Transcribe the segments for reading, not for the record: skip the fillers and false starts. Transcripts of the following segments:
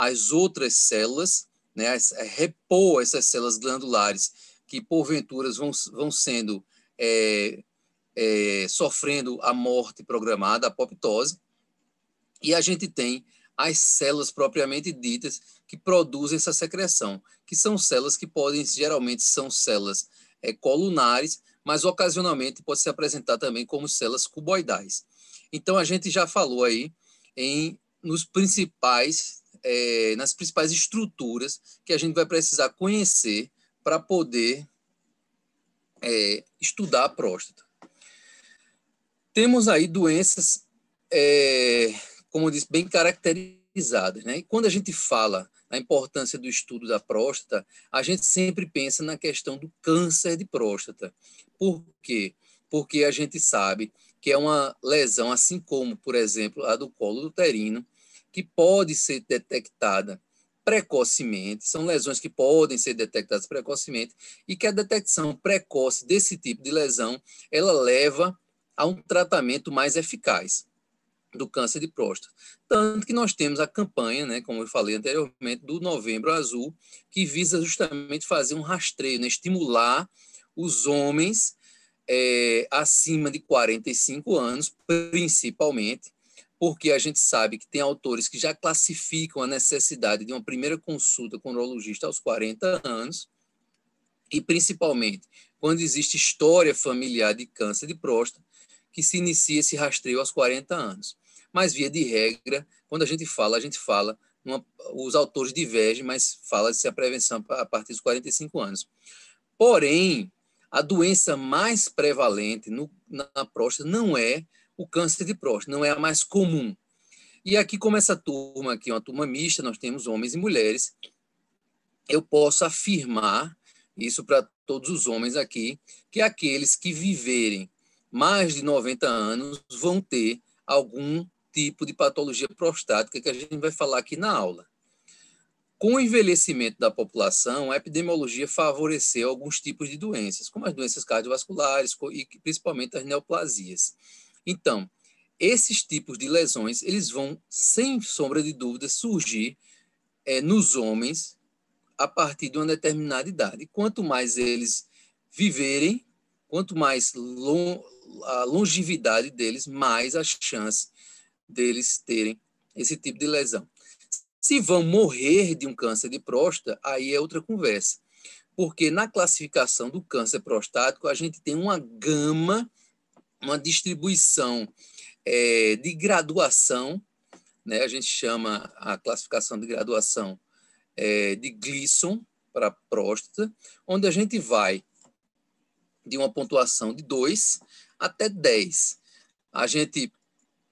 as outras células, né, repor essas células glandulares que, porventura, vão sendo sofrendo a morte programada, a apoptose, e a gente tem as células propriamente ditas que produzem essa secreção, que são células que geralmente são células colunares, mas ocasionalmente pode se apresentar também como células cuboidais. Então, a gente já falou aí nas principais estruturas que a gente vai precisar conhecer para poder estudar a próstata. Temos aí doenças, como eu disse, bem caracterizadas, né? E quando a gente fala na importância do estudo da próstata, a gente sempre pensa na questão do câncer de próstata. Por quê? Porque a gente sabe que é uma lesão, assim como, por exemplo, a do colo uterino, que pode ser detectada precocemente, são lesões que podem ser detectadas precocemente, e que a detecção precoce desse tipo de lesão, ela leva a um tratamento mais eficaz do câncer de próstata. Tanto que nós temos a campanha, né, como eu falei anteriormente, do Novembro Azul, que visa justamente fazer um rastreio, né, estimular os homens acima de 45 anos, principalmente, porque a gente sabe que tem autores que já classificam a necessidade de uma primeira consulta com o urologista aos 40 anos, e principalmente quando existe história familiar de câncer de próstata, que se inicia esse rastreio aos 40 anos. Mas, via de regra, quando a gente fala, os autores divergem, mas fala-se a prevenção a partir dos 45 anos. Porém, a doença mais prevalente na próstata não é o câncer de próstata, não é a mais comum. E aqui, como essa turma aqui é uma turma mista, nós temos homens e mulheres, eu posso afirmar isso para todos os homens aqui, que aqueles que viverem mais de 90 anos vão ter algum tipo de patologia prostática que a gente vai falar aqui na aula. Com o envelhecimento da população, a epidemiologia favoreceu alguns tipos de doenças, como as doenças cardiovasculares e principalmente as neoplasias. Então, esses tipos de lesões, eles vão, sem sombra de dúvida, surgir nos homens a partir de uma determinada idade. Quanto mais eles viverem, quanto mais a longevidade deles, mais a chance deles terem esse tipo de lesão. Se vão morrer de um câncer de próstata, aí é outra conversa. Porque na classificação do câncer prostático, a gente tem uma gama, uma distribuição de graduação, né? A gente chama a classificação de graduação de Gleason para próstata, onde a gente vai de uma pontuação de 2 até 10. A gente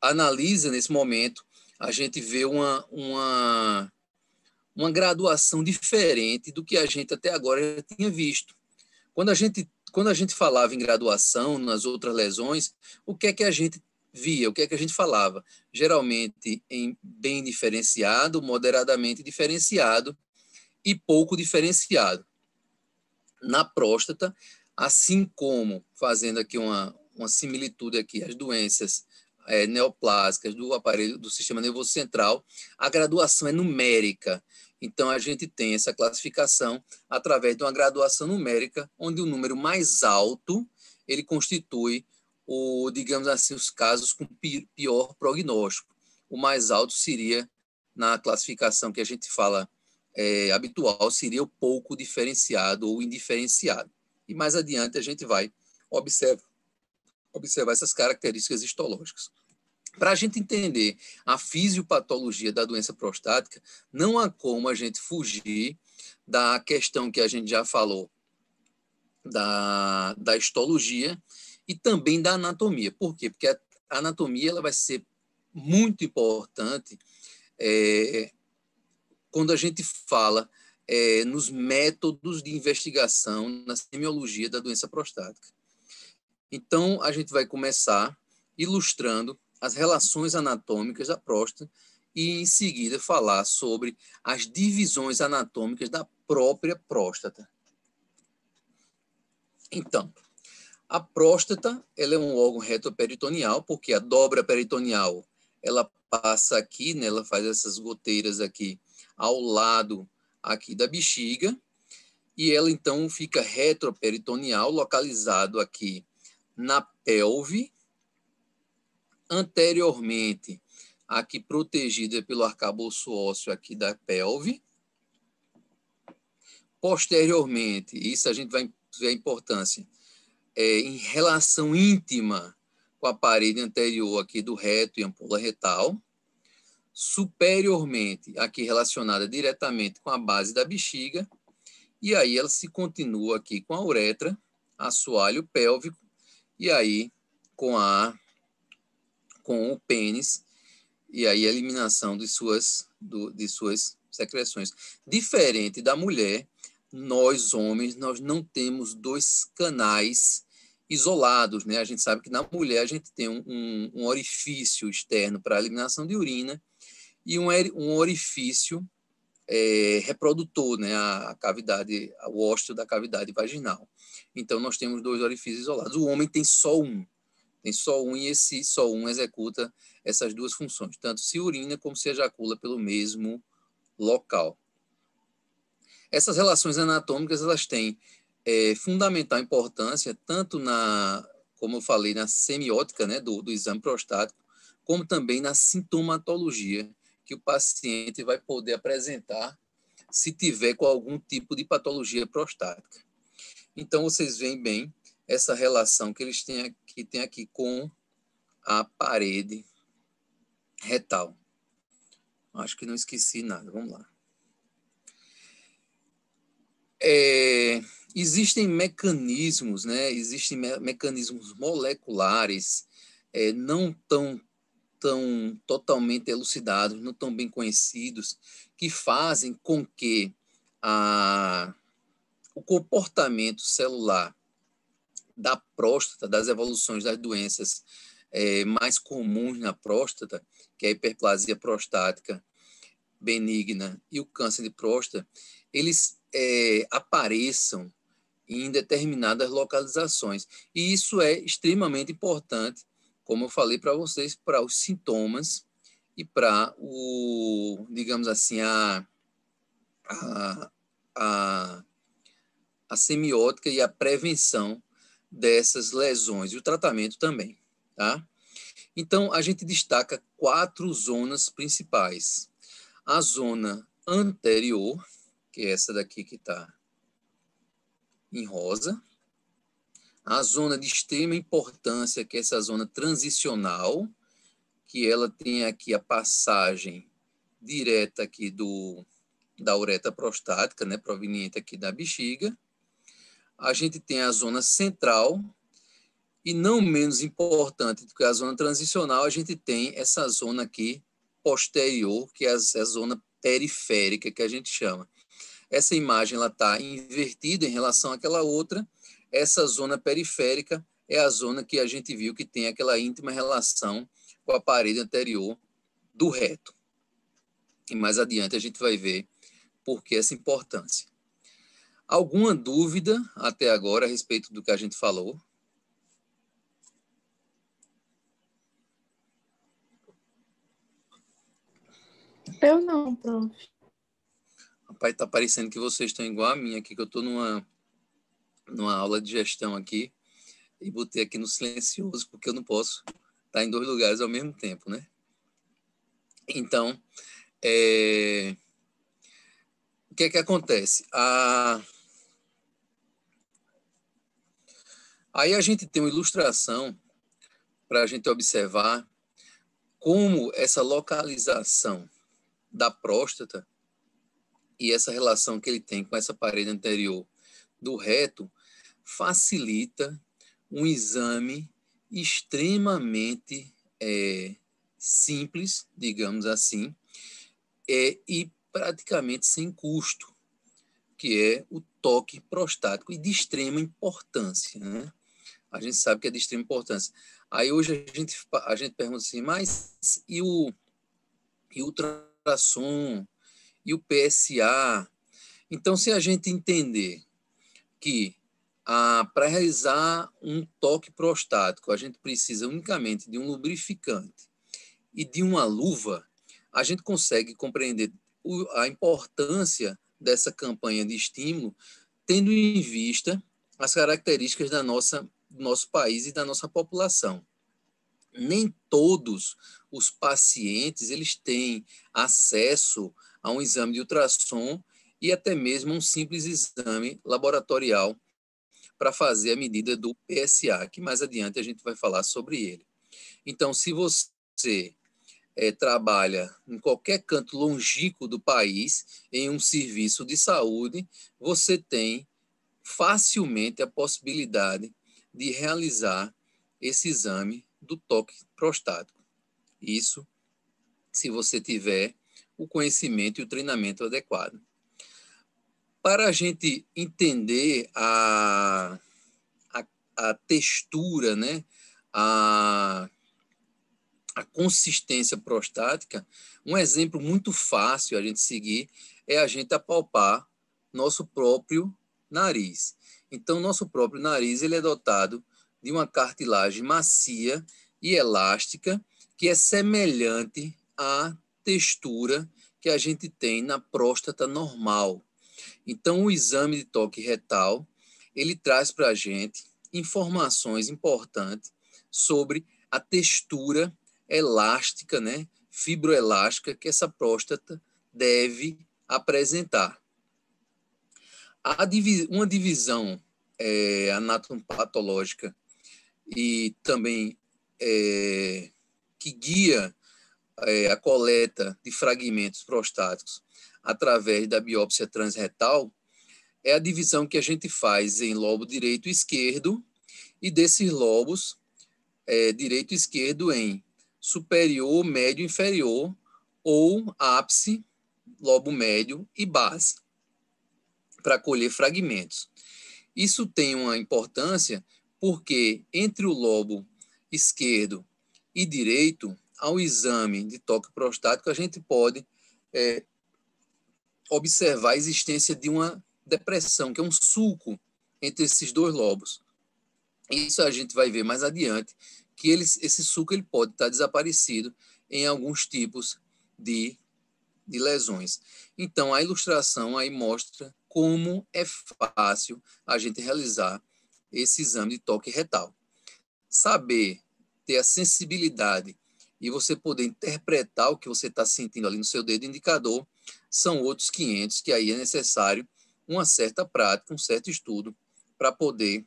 analisa nesse momento, a gente vê uma graduação diferente do que a gente até agora já tinha visto. Quando a gente falava em graduação nas outras lesões, o que é que a gente via, o que é que a gente falava? Geralmente em bem diferenciado, moderadamente diferenciado e pouco diferenciado. Na próstata, assim como, fazendo aqui uma similitude aqui, as doenças neoplásicas do aparelho do sistema nervoso central, a graduação é numérica. Então, a gente tem essa classificação através de uma graduação numérica, onde o número mais alto, ele constitui, digamos assim, os casos com pior prognóstico. O mais alto seria, na classificação que a gente fala habitual, seria o pouco diferenciado ou indiferenciado. E mais adiante a gente vai observar essas características histológicas. Para a gente entender a fisiopatologia da doença prostática, não há como a gente fugir da questão que a gente já falou da histologia e também da anatomia. Por quê? Porque a anatomia ela vai ser muito importante quando a gente fala nos métodos de investigação na semiologia da doença prostática. Então, a gente vai começar ilustrando as relações anatômicas da próstata e, em seguida, falar sobre as divisões anatômicas da própria próstata. Então, a próstata ela é um órgão retroperitoneal, porque a dobra peritoneal ela passa aqui, né, ela faz essas goteiras aqui ao lado aqui da bexiga, e ela então fica retroperitoneal, localizado aqui na pelve, anteriormente aqui protegida pelo arcabouço ósseo aqui da pelve. Posteriormente, isso a gente vai ver a importância, em relação íntima com a parede anterior aqui do reto e ampola retal. Superiormente, aqui relacionada diretamente com a base da bexiga. E aí ela se continua aqui com a uretra, assoalho pélvico, e aí com o pênis, e aí a eliminação de suas secreções. Diferente da mulher, nós, homens, nós não temos dois canais isolados, né? A gente sabe que na mulher a gente tem um orifício externo para a eliminação de urina e um orifício reprodutor, né? A cavidade, o ósteo da cavidade vaginal. Então, nós temos dois orifícios isolados. O homem tem só um. Tem só um, e esse só um executa essas duas funções, tanto se urina como se ejacula pelo mesmo local. Essas relações anatômicas, elas têm fundamental importância, tanto como eu falei, na semiótica, né, do exame prostático, como também na sintomatologia que o paciente vai poder apresentar se tiver com algum tipo de patologia prostática. Então, vocês veem bem essa relação que eles têm aqui com a parede retal. Acho que não esqueci nada. Vamos lá. Existem mecanismos, né? Existem mecanismos moleculares não tão totalmente elucidados, não tão bem conhecidos, que fazem com que o comportamento celular da próstata, das evoluções das doenças mais comuns na próstata, que é a hiperplasia prostática benigna e o câncer de próstata, eles apareçam em determinadas localizações. E isso é extremamente importante, como eu falei para vocês, para os sintomas e para digamos assim, a semiótica e a prevenção dessas lesões, e o tratamento também, tá? Então, a gente destaca 4 zonas principais. A zona anterior, que é essa daqui que está em rosa. A zona de extrema importância, que é essa zona transicional, que ela tem aqui a passagem direta aqui da uretra prostática, né, proveniente aqui da bexiga. A gente tem a zona central, e não menos importante do que a zona transicional, a gente tem essa zona aqui posterior, que é a zona periférica, que a gente chama. Essa imagem está invertida em relação àquela outra. Essa zona periférica é a zona que a gente viu que tem aquela íntima relação com a parede anterior do reto. E mais adiante a gente vai ver por que essa importância. Alguma dúvida até agora a respeito do que a gente falou? Eu não, prof. Rapaz, tá parecendo que vocês estão igual a mim aqui, que eu estou numa aula de gestão aqui e botei aqui no silencioso, porque eu não posso estar em 2 lugares ao mesmo tempo, né? Então, o que é que acontece? Aí a gente tem uma ilustração para a gente observar como essa localização da próstata e essa relação que ele tem com essa parede anterior do reto facilita um exame extremamente simples, digamos assim, e praticamente sem custo, que é o toque prostático, e de extrema importância, né? A gente sabe que é de extrema importância. Aí hoje a gente pergunta assim, mas e o ultrassom, e o PSA? Então, se a gente entender que para realizar um toque prostático, a gente precisa unicamente de um lubrificante e de uma luva, a gente consegue compreender a importância dessa campanha de estímulo, tendo em vista as características do nosso país e da nossa população. Nem todos os pacientes eles têm acesso a um exame de ultrassom e até mesmo um simples exame laboratorial para fazer a medida do PSA, que mais adiante a gente vai falar sobre ele. Então, se você trabalha em qualquer canto longínquo do país, em um serviço de saúde, você tem facilmente a possibilidade de realizar esse exame do toque prostático. Isso se você tiver o conhecimento e o treinamento adequado. Para a gente entender a textura, né, a consistência prostática, um exemplo muito fácil a gente seguir é a gente apalpar nosso próprio nariz. Então, nosso próprio nariz ele é dotado de uma cartilagem macia e elástica que é semelhante à textura que a gente tem na próstata normal. Então, o exame de toque retal, ele traz para a gente informações importantes sobre a textura elástica, né, fibroelástica que essa próstata deve apresentar. Uma divisão anatomopatológica e também que guia a coleta de fragmentos prostáticos através da biópsia transretal é a divisão que a gente faz em lobo direito e esquerdo, e desses lobos, direito e esquerdo em superior, médio, inferior, ou ápice, lobo médio e base, para colher fragmentos. Isso tem uma importância porque entre o lobo esquerdo e direito, ao exame de toque prostático, a gente pode observar a existência de uma depressão, que é um sulco entre esses dois lobos. Isso a gente vai ver mais adiante, que esse sulco ele pode estar desaparecido em alguns tipos de lesões. Então, a ilustração aí mostra como é fácil a gente realizar esse exame de toque retal. Saber, ter a sensibilidade e você poder interpretar o que você está sentindo ali no seu dedo indicador são outros 500, que aí é necessário uma certa prática, um certo estudo para poder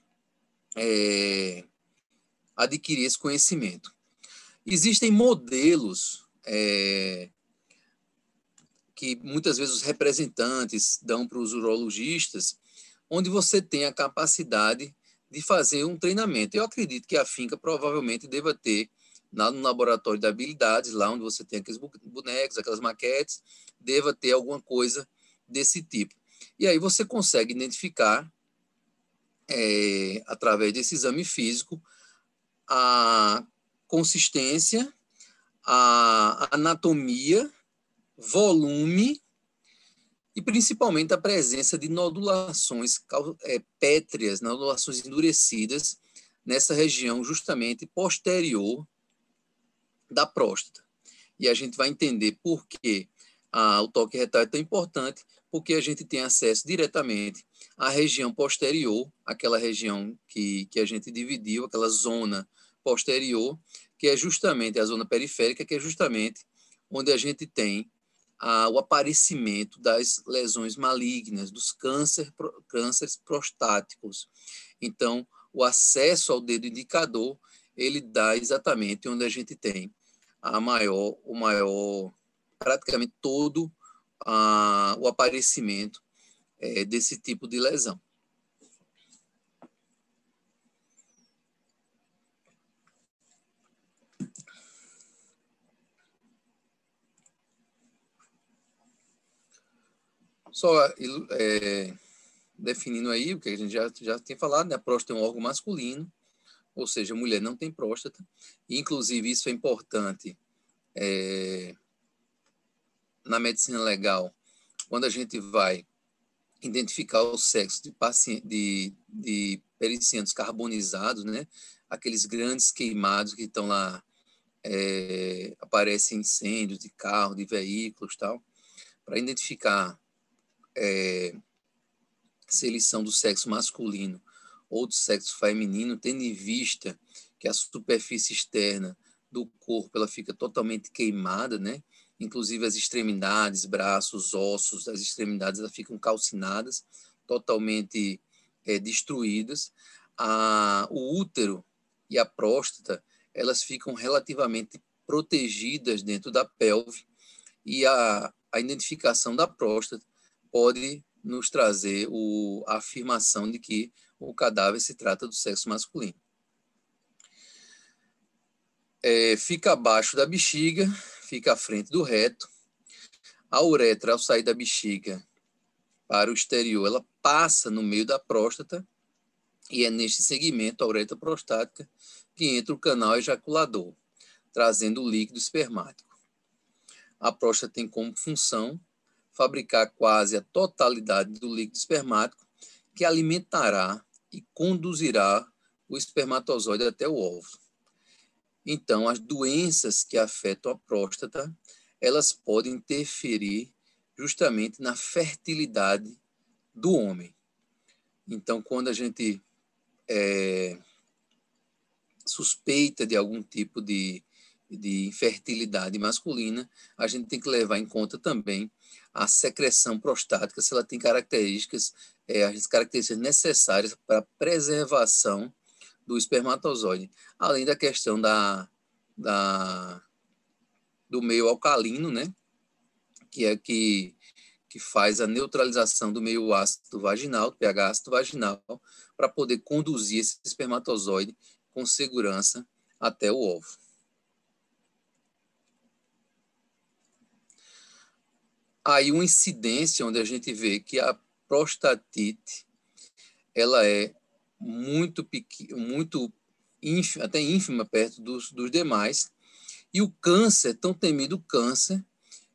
adquirir esse conhecimento. Existem modelos que muitas vezes os representantes dão para os urologistas, onde você tem a capacidade de fazer um treinamento. Eu acredito que a finca provavelmente deva ter, no laboratório de habilidades, lá onde você tem aqueles bonecos, aquelas maquetes, deva ter alguma coisa desse tipo. E aí você consegue identificar, através desse exame físico, a consistência, a anatomia, volume e principalmente a presença de nodulações pétreas, nodulações endurecidas nessa região justamente posterior da próstata. E a gente vai entender por que o toque retal é tão importante, porque a gente tem acesso diretamente à região posterior, aquela região que a gente dividiu, aquela zona posterior, que é justamente a zona periférica, que é justamente onde a gente tem o aparecimento das lesões malignas, dos cânceres prostáticos. Então, o acesso ao dedo indicador, ele dá exatamente onde a gente tem praticamente todo o aparecimento desse tipo de lesão. Só definindo aí o que a gente já tem falado, né? A próstata é um órgão masculino, ou seja, a mulher não tem próstata. E, inclusive, isso é importante na medicina legal, quando a gente vai identificar o sexo de periciantes carbonizados, né? Aqueles grandes queimados que estão lá, aparecem incêndios de carro, de veículos, tal. para identificar se eles são do sexo masculino ou do sexo feminino, tendo em vista que a superfície externa do corpo ela fica totalmente queimada, né? Inclusive as extremidades, braços, ossos das extremidades, elas ficam calcinadas, totalmente destruídas. O útero e a próstata, elas ficam relativamente protegidas dentro da pelve, e a identificação da próstata pode nos trazer a afirmação de que o cadáver se trata do sexo masculino. Fica abaixo da bexiga, fica à frente do reto. A uretra, ao sair da bexiga para o exterior, ela passa no meio da próstata, e é neste segmento, a uretra prostática, que entra o canal ejaculador, trazendo o líquido espermático. A próstata tem como função fabricar quase a totalidade do líquido espermático, que alimentará e conduzirá o espermatozoide até o óvulo. Então, as doenças que afetam a próstata, elas podem interferir justamente na fertilidade do homem. Então, quando a gente suspeita de algum tipo de infertilidade masculina, a gente tem que levar em conta também a secreção prostática, se ela tem características necessárias para a preservação do espermatozoide, além da questão do meio alcalino, né, que faz a neutralização do meio ácido vaginal, do pH ácido vaginal, para poder conduzir esse espermatozoide com segurança até o óvulo. Aí uma incidência onde a gente vê que a prostatite ela é muito pequena, muito ínfima, até ínfima perto dos demais, e o câncer, tão temido câncer,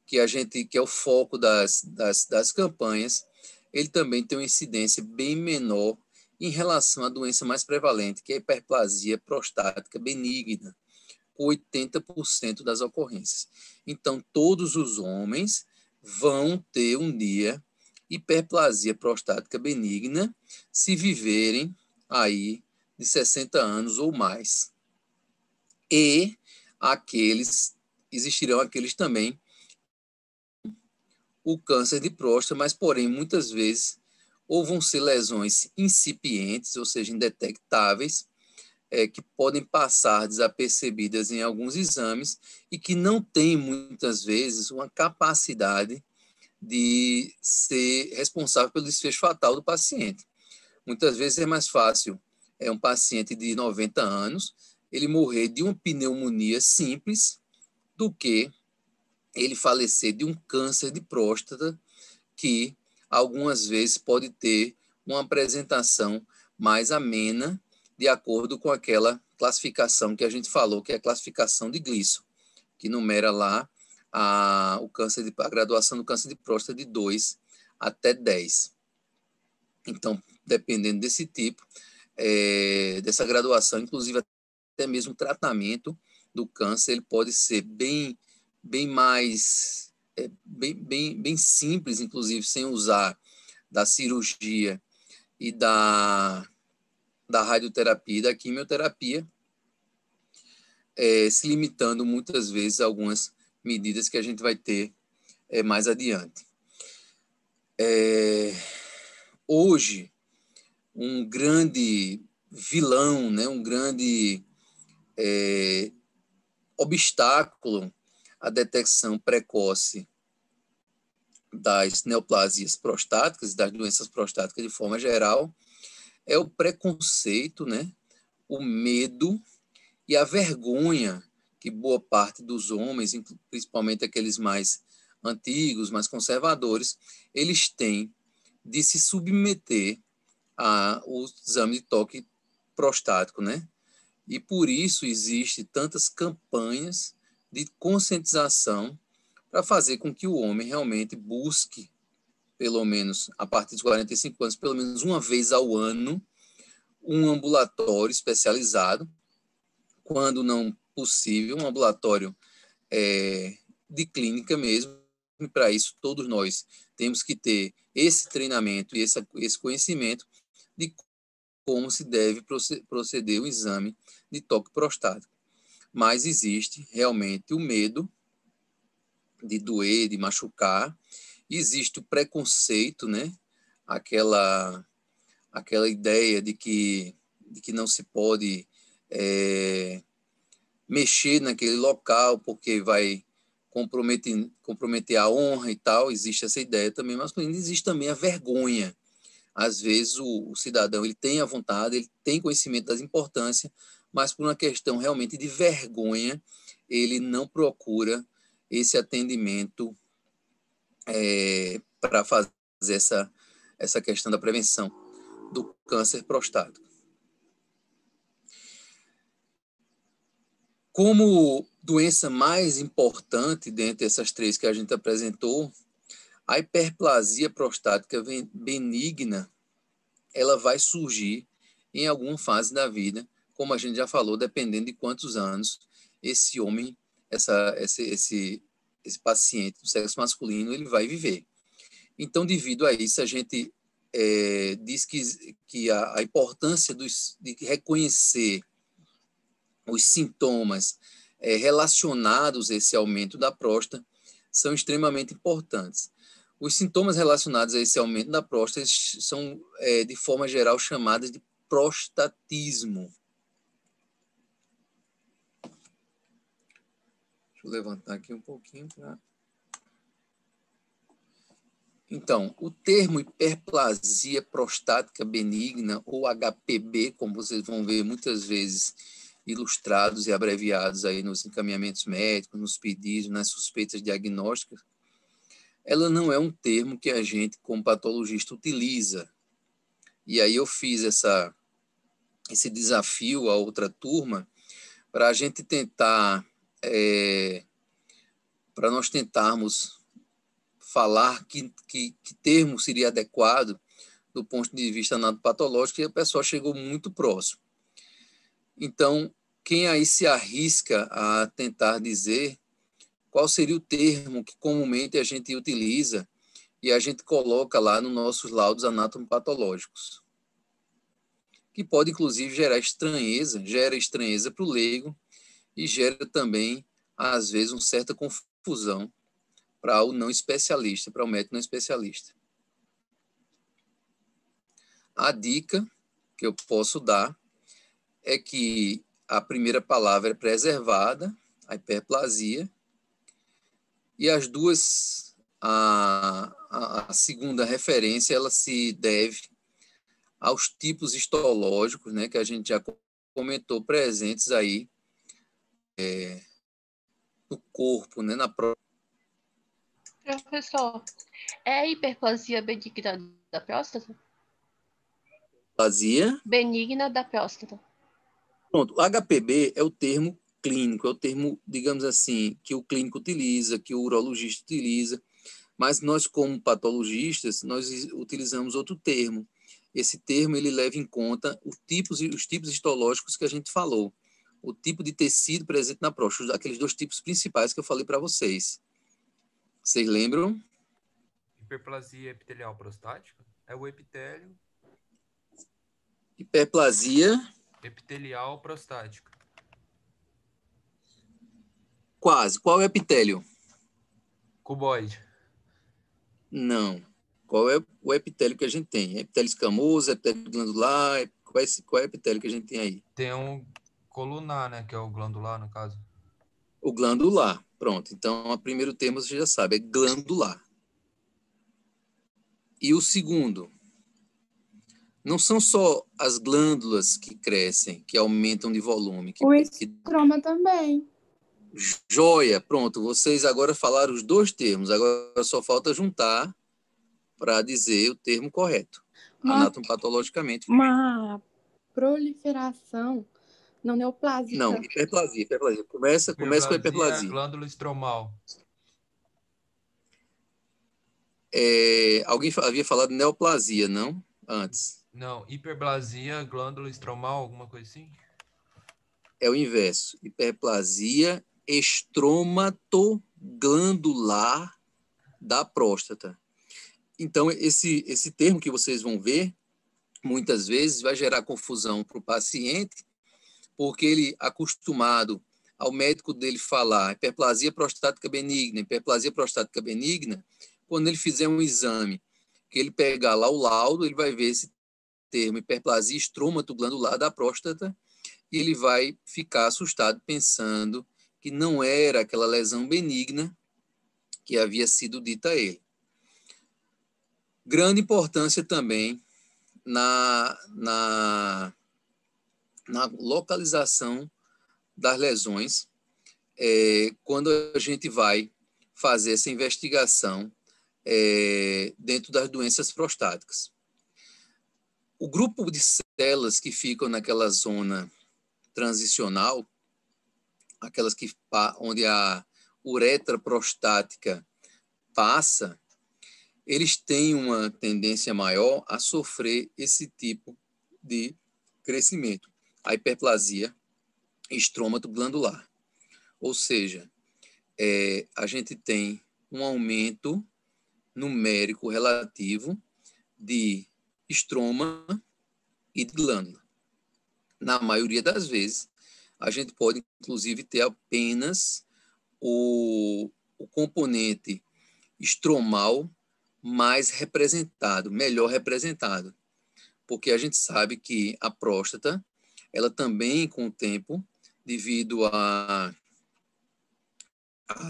que é o foco das campanhas, ele também tem uma incidência bem menor em relação à doença mais prevalente, que é a hiperplasia prostática benigna, com 80% das ocorrências. Então, todos os homens vão ter um dia hiperplasia prostática benigna se viverem aí de 60 anos ou mais. E existirão aqueles também o câncer de próstata, mas porém muitas vezes ou vão ser lesões incipientes, ou seja, indetectáveis, que podem passar desapercebidas em alguns exames e que não têm muitas vezes uma capacidade de ser responsável pelo desfecho fatal do paciente. Muitas vezes é mais fácil um paciente de 90 anos ele morrer de uma pneumonia simples do que ele falecer de um câncer de próstata, que algumas vezes pode ter uma apresentação mais amena, de acordo com aquela classificação que a gente falou, que é a classificação de Gleason, que numera lá a graduação do câncer de próstata de 2 até 10. Então, dependendo desse tipo, dessa graduação, inclusive até mesmo o tratamento do câncer, ele pode ser bem mais bem simples, inclusive sem usar da cirurgia e da radioterapia e da quimioterapia, se limitando muitas vezes a algumas medidas que a gente vai ter mais adiante. Hoje, um grande vilão, né, um grande obstáculo à detecção precoce das neoplasias prostáticas e das doenças prostáticas de forma geral é o preconceito, né, o medo e a vergonha que boa parte dos homens, principalmente aqueles mais antigos, mais conservadores, eles têm de se submeter ao exame de toque prostático, né? E por isso existe tantas campanhas de conscientização para fazer com que o homem realmente busque, pelo menos a partir dos 45 anos, pelo menos uma vez ao ano, um ambulatório especializado, quando não possível, um ambulatório de clínica mesmo, para isso, todos nós temos que ter esse treinamento e esse conhecimento de como se deve proceder o exame de toque prostático. Mas existe realmente o medo de doer, de machucar, existe o preconceito, né? Aquela ideia de que não se pode mexer naquele local porque vai comprometer a honra e tal. Existe essa ideia também, mas existe também a vergonha. Às vezes o cidadão ele tem a vontade, ele tem conhecimento das importâncias, mas por uma questão realmente de vergonha, ele não procura esse atendimento para fazer essa questão da prevenção do câncer prostático. Como doença mais importante dentre essas três que a gente apresentou, a hiperplasia prostática benigna, ela vai surgir em alguma fase da vida, como a gente já falou, dependendo de quantos anos esse homem, esse paciente do sexo masculino, ele vai viver. Então, devido a isso, a gente diz que a importância de reconhecer os sintomas relacionados a esse aumento da próstata são extremamente importantes. Os sintomas relacionados a esse aumento da próstata são, de forma geral, chamados de prostatismo. Deixa eu levantar aqui um pouquinho para... Então, o termo hiperplasia prostática benigna, ou HPB, como vocês vão ver muitas vezes ilustrados e abreviados aí nos encaminhamentos médicos, nos pedidos, nas suspeitas diagnósticas, ela não é um termo que a gente, como patologista, utiliza. E aí eu fiz esse desafio à outra turma para a gente tentar, para nós tentarmos falar que termo seria adequado do ponto de vista anatopatológico, e a pessoa chegou muito próximo. Então, quem aí se arrisca a tentar dizer qual seria o termo que comumente a gente utiliza e a gente coloca lá nos nossos laudos anatomopatológicos, que pode, inclusive, gera estranheza para o leigo e gera também, às vezes, uma certa confusão para o não especialista, para o médico não especialista. A dica que eu posso dar é que a primeira palavra é preservada, a hiperplasia, e as duas, a segunda referência, ela se deve aos tipos histológicos, né, que a gente já comentou, presentes aí no corpo, né, na própria. Professor, é a hiperplasia benigna da próstata? Hiperplasia benigna da próstata. Pronto, o HPB é o termo clínico, é o termo, digamos assim, que o clínico utiliza, que o urologista utiliza, mas nós, como patologistas, nós utilizamos outro termo. Esse termo, ele leva em conta os tipos histológicos que a gente falou, o tipo de tecido presente na próstata, aqueles dois tipos principais que eu falei para vocês. Vocês lembram? Hiperplasia epitelial prostática é o epitélio. Hiperplasia epitelial prostática. Quase. Qual é o epitélio? Cuboide. Não. Qual é o epitélio que a gente tem? Epitélio escamoso, epitélio glandular? Qual é o epitélio que a gente tem aí? Tem um colunar, né? Que é o glandular, no caso. O glandular. Pronto. Então, o primeiro termo você já sabe, é glandular. E o segundo? Não são só as glândulas que crescem, que aumentam de volume. O estroma também. Joia. Pronto. Vocês agora falaram os dois termos. Agora só falta juntar para dizer o termo correto. Anatomopatologicamente. Uma proliferação não neoplásica. Não, hiperplasia. Começa com a hiperplasia. Glândula estromal. Alguém havia falado neoplasia, não? Antes. Não, hiperplasia, glândula estromal, alguma coisa assim? É o inverso. Hiperplasia estromatogandular da próstata. Então, esse termo que vocês vão ver, muitas vezes vai gerar confusão para o paciente, porque ele, acostumado ao médico dele falar hiperplasia prostática benigna, quando ele fizer um exame, que ele pegar lá o laudo, ele vai ver esse termo hiperplasia estrômato glandular da próstata, e ele vai ficar assustado pensando que não era aquela lesão benigna que havia sido dita a ele. Grande importância também na localização das lesões, quando a gente vai fazer essa investigação dentro das doenças prostáticas. O grupo de células que ficam naquela zona transicional, aquelas onde a uretra prostática passa, eles têm uma tendência maior a sofrer esse tipo de crescimento, a hiperplasia estrômato glandular. Ou seja, a gente tem um aumento numérico relativo de estroma e de glândula. Na maioria das vezes, a gente pode, inclusive, ter apenas o componente estromal mais representado, melhor representado, porque a gente sabe que a próstata, ela também, com o tempo, devido à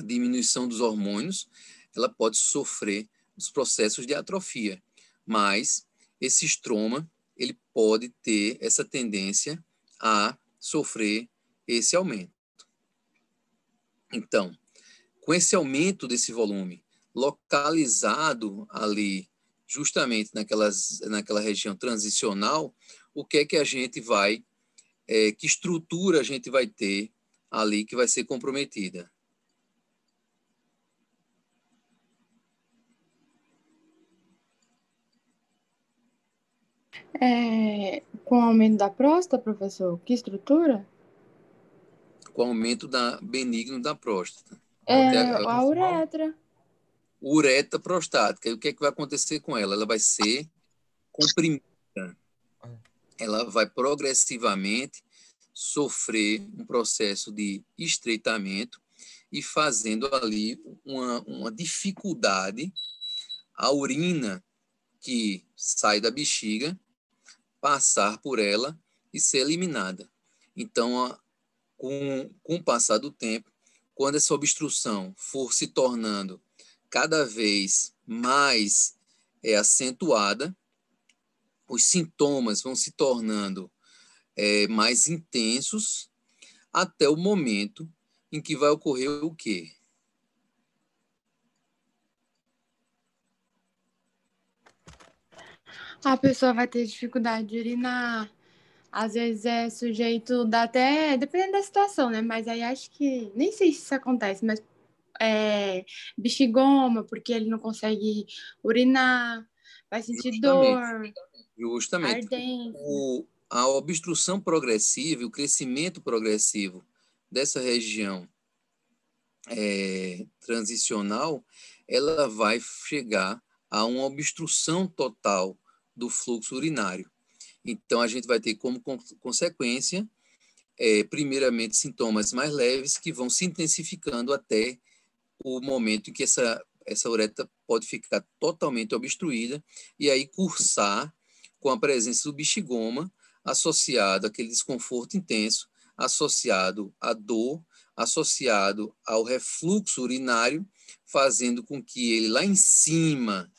diminuição dos hormônios, ela pode sofrer os processos de atrofia, mas esse estroma, ele pode ter essa tendência a sofrer esse aumento. Então, com esse aumento desse volume localizado ali, justamente naquela região transicional, o que é que a gente vai, que estrutura a gente vai ter ali que vai ser comprometida? Com o aumento da próstata, professor, que estrutura? Com o aumento benigno da próstata. A uretra. Uretra prostática. E o que é que vai acontecer com ela? Ela vai ser comprimida. Ela vai progressivamente sofrer um processo de estreitamento e fazendo ali uma dificuldade, a urina que sai da bexiga passar por ela e ser eliminada. Então, com o passar do tempo, quando essa obstrução for se tornando cada vez mais acentuada, os sintomas vão se tornando mais intensos até o momento em que vai ocorrer o quê? A pessoa vai ter dificuldade de urinar. Às vezes é sujeito, dá até, dependendo da situação, né? Mas aí acho que, nem sei se isso acontece, mas bexigoma, porque ele não consegue urinar, vai sentir dor, Justamente. ardência. A obstrução progressiva, o crescimento progressivo dessa região transicional, ela vai chegar a uma obstrução total do fluxo urinário. Então, a gente vai ter como consequência, primeiramente, sintomas mais leves que vão se intensificando até o momento em que essa uretra pode ficar totalmente obstruída e aí cursar com a presença do bexigoma associado àquele desconforto intenso, associado à dor, associado ao refluxo urinário, fazendo com que ele lá em cima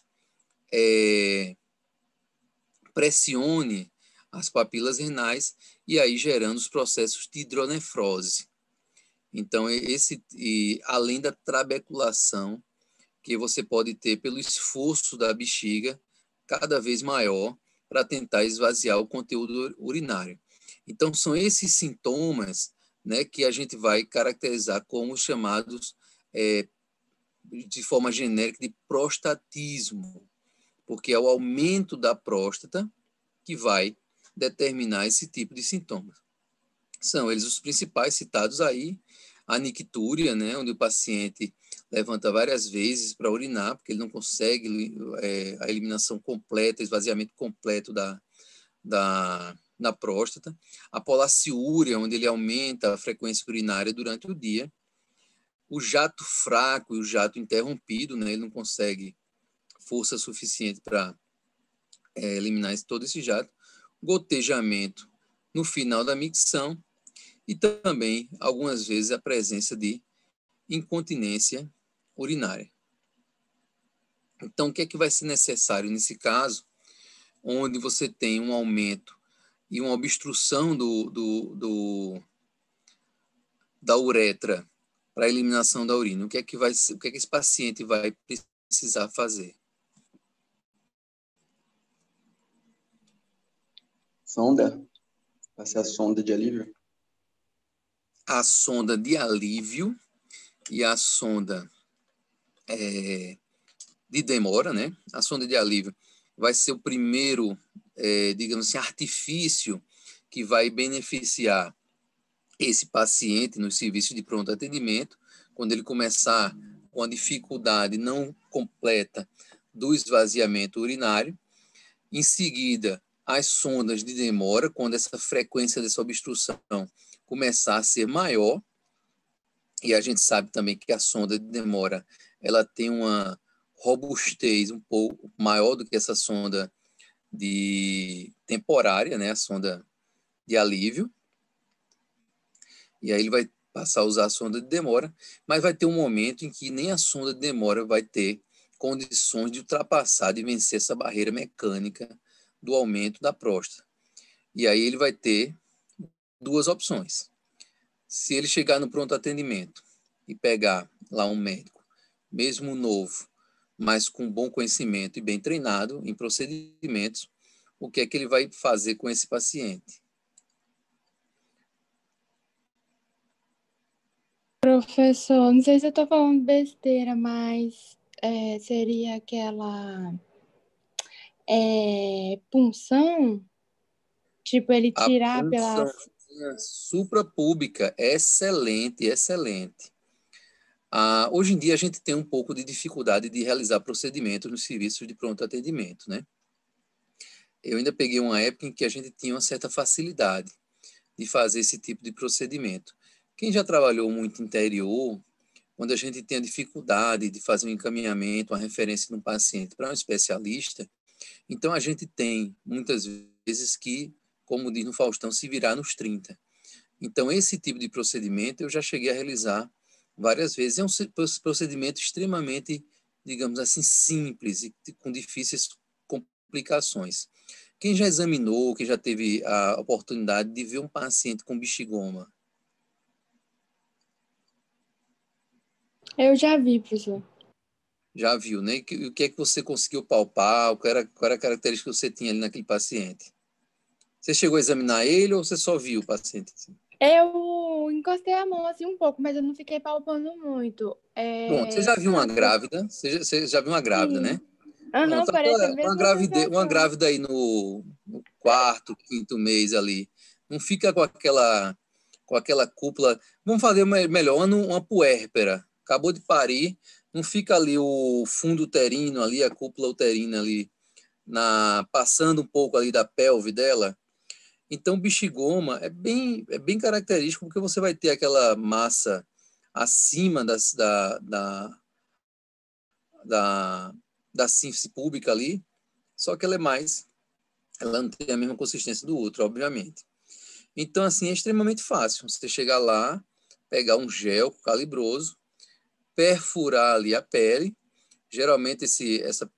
pressione as papilas renais e aí gerando os processos de hidronefrose. Então, além da trabeculação que você pode ter pelo esforço da bexiga cada vez maior para tentar esvaziar o conteúdo urinário. Então, são esses sintomas, né, que a gente vai caracterizar como chamados, de forma genérica, de prostatismo, porque é o aumento da próstata que vai determinar esse tipo de sintomas. São eles os principais citados aí, a nictúria, né, onde o paciente levanta várias vezes para urinar, porque ele não consegue a eliminação completa, esvaziamento completo da próstata. A polaciúria, onde ele aumenta a frequência urinária durante o dia. O jato fraco e o jato interrompido, né, ele não consegue força suficiente para eliminar todo esse jato. Gotejamento no final da micção e também, algumas vezes, a presença de incontinência urinária. Então, o que é que vai ser necessário nesse caso, onde você tem um aumento e uma obstrução da uretra para a eliminação da urina? O que é que esse paciente vai precisar fazer? Sonda? Vai ser a sonda de alívio? A sonda de alívio e a sonda de demora, né? A sonda de alívio vai ser o primeiro, digamos assim, artifício que vai beneficiar esse paciente nos serviços de pronto atendimento, quando ele começar com a dificuldade não completa do esvaziamento urinário. Em seguida, as sondas de demora, quando essa frequência dessa obstrução começar a ser maior, e a gente sabe também que a sonda de demora ela tem uma robustez um pouco maior do que essa sonda de temporária, né, a sonda de alívio, e aí ele vai passar a usar a sonda de demora, mas vai ter um momento em que nem a sonda de demora vai ter condições de ultrapassar, de vencer essa barreira mecânica do aumento da próstata. E aí ele vai ter duas opções. Se ele chegar no pronto atendimento e pegar lá um médico, mesmo novo, mas com bom conhecimento e bem treinado em procedimentos, o que é que ele vai fazer com esse paciente? Professor, não sei se eu tô falando besteira, mas seria aquela punção? Tipo, ele A tirar pelas... punçãozinha suprapúbica, excelente, excelente. Hoje em dia a gente tem um pouco de dificuldade de realizar procedimentos nos serviços de pronto atendimento, né? Eu ainda peguei uma época em que a gente tinha uma certa facilidade de fazer esse tipo de procedimento. Quem já trabalhou muito interior, quando a gente tem a dificuldade de fazer um encaminhamento, uma referência de um paciente para um especialista, então a gente tem muitas vezes que, como diz no Faustão, se virar nos 30. Então esse tipo de procedimento eu já cheguei a realizar várias vezes. É um procedimento extremamente, digamos assim, simples e com difíceis complicações. Quem já examinou, quem já teve a oportunidade de ver um paciente com bexigoma? Eu já vi, professor. Já viu, né? E o que é que você conseguiu palpar? Qual era a característica que você tinha ali naquele paciente? Você chegou a examinar ele ou você só viu o paciente? Eu encostei a mão assim um pouco, mas eu não fiquei palpando muito. Pronto, você já viu uma grávida? Você já viu uma grávida, né? Sim. Aham, Pronto, parece a uma mesma uma sensação. grávida aí no quarto, quinto mês ali. Não fica com aquela cúpula. Vamos fazer melhor, uma puérpera. Acabou de parir, não fica ali o fundo uterino ali, a cúpula uterina ali, passando um pouco ali da pelve dela. Então, bexigoma é bem característico, porque você vai ter aquela massa acima da, da síntese pública ali, só que ela não tem a mesma consistência do outro, obviamente. Então, assim, é extremamente fácil. Você chegar lá, pegar um gel calibroso, perfurar ali a pele. Geralmente,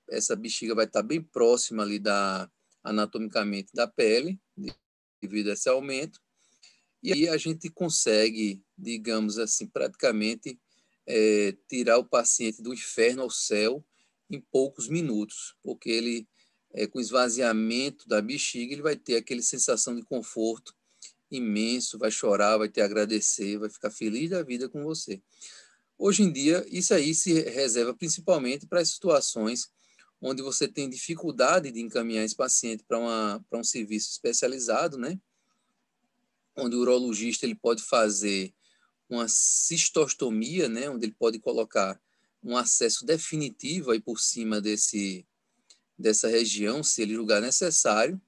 essa bexiga vai estar bem próxima ali anatomicamente da pele, devido a esse aumento. E aí a gente consegue, digamos assim, praticamente tirar o paciente do inferno ao céu em poucos minutos, porque ele, com esvaziamento da bexiga, ele vai ter aquela sensação de conforto imenso, vai chorar, vai te agradecer, vai ficar feliz da vida com você. Hoje em dia, isso aí se reserva principalmente para as situações onde você tem dificuldade de encaminhar esse paciente para um serviço especializado, né? Onde o urologista ele pode fazer uma cistostomia, né, onde ele pode colocar um acesso definitivo aí por cima dessa região, se ele julgar necessário,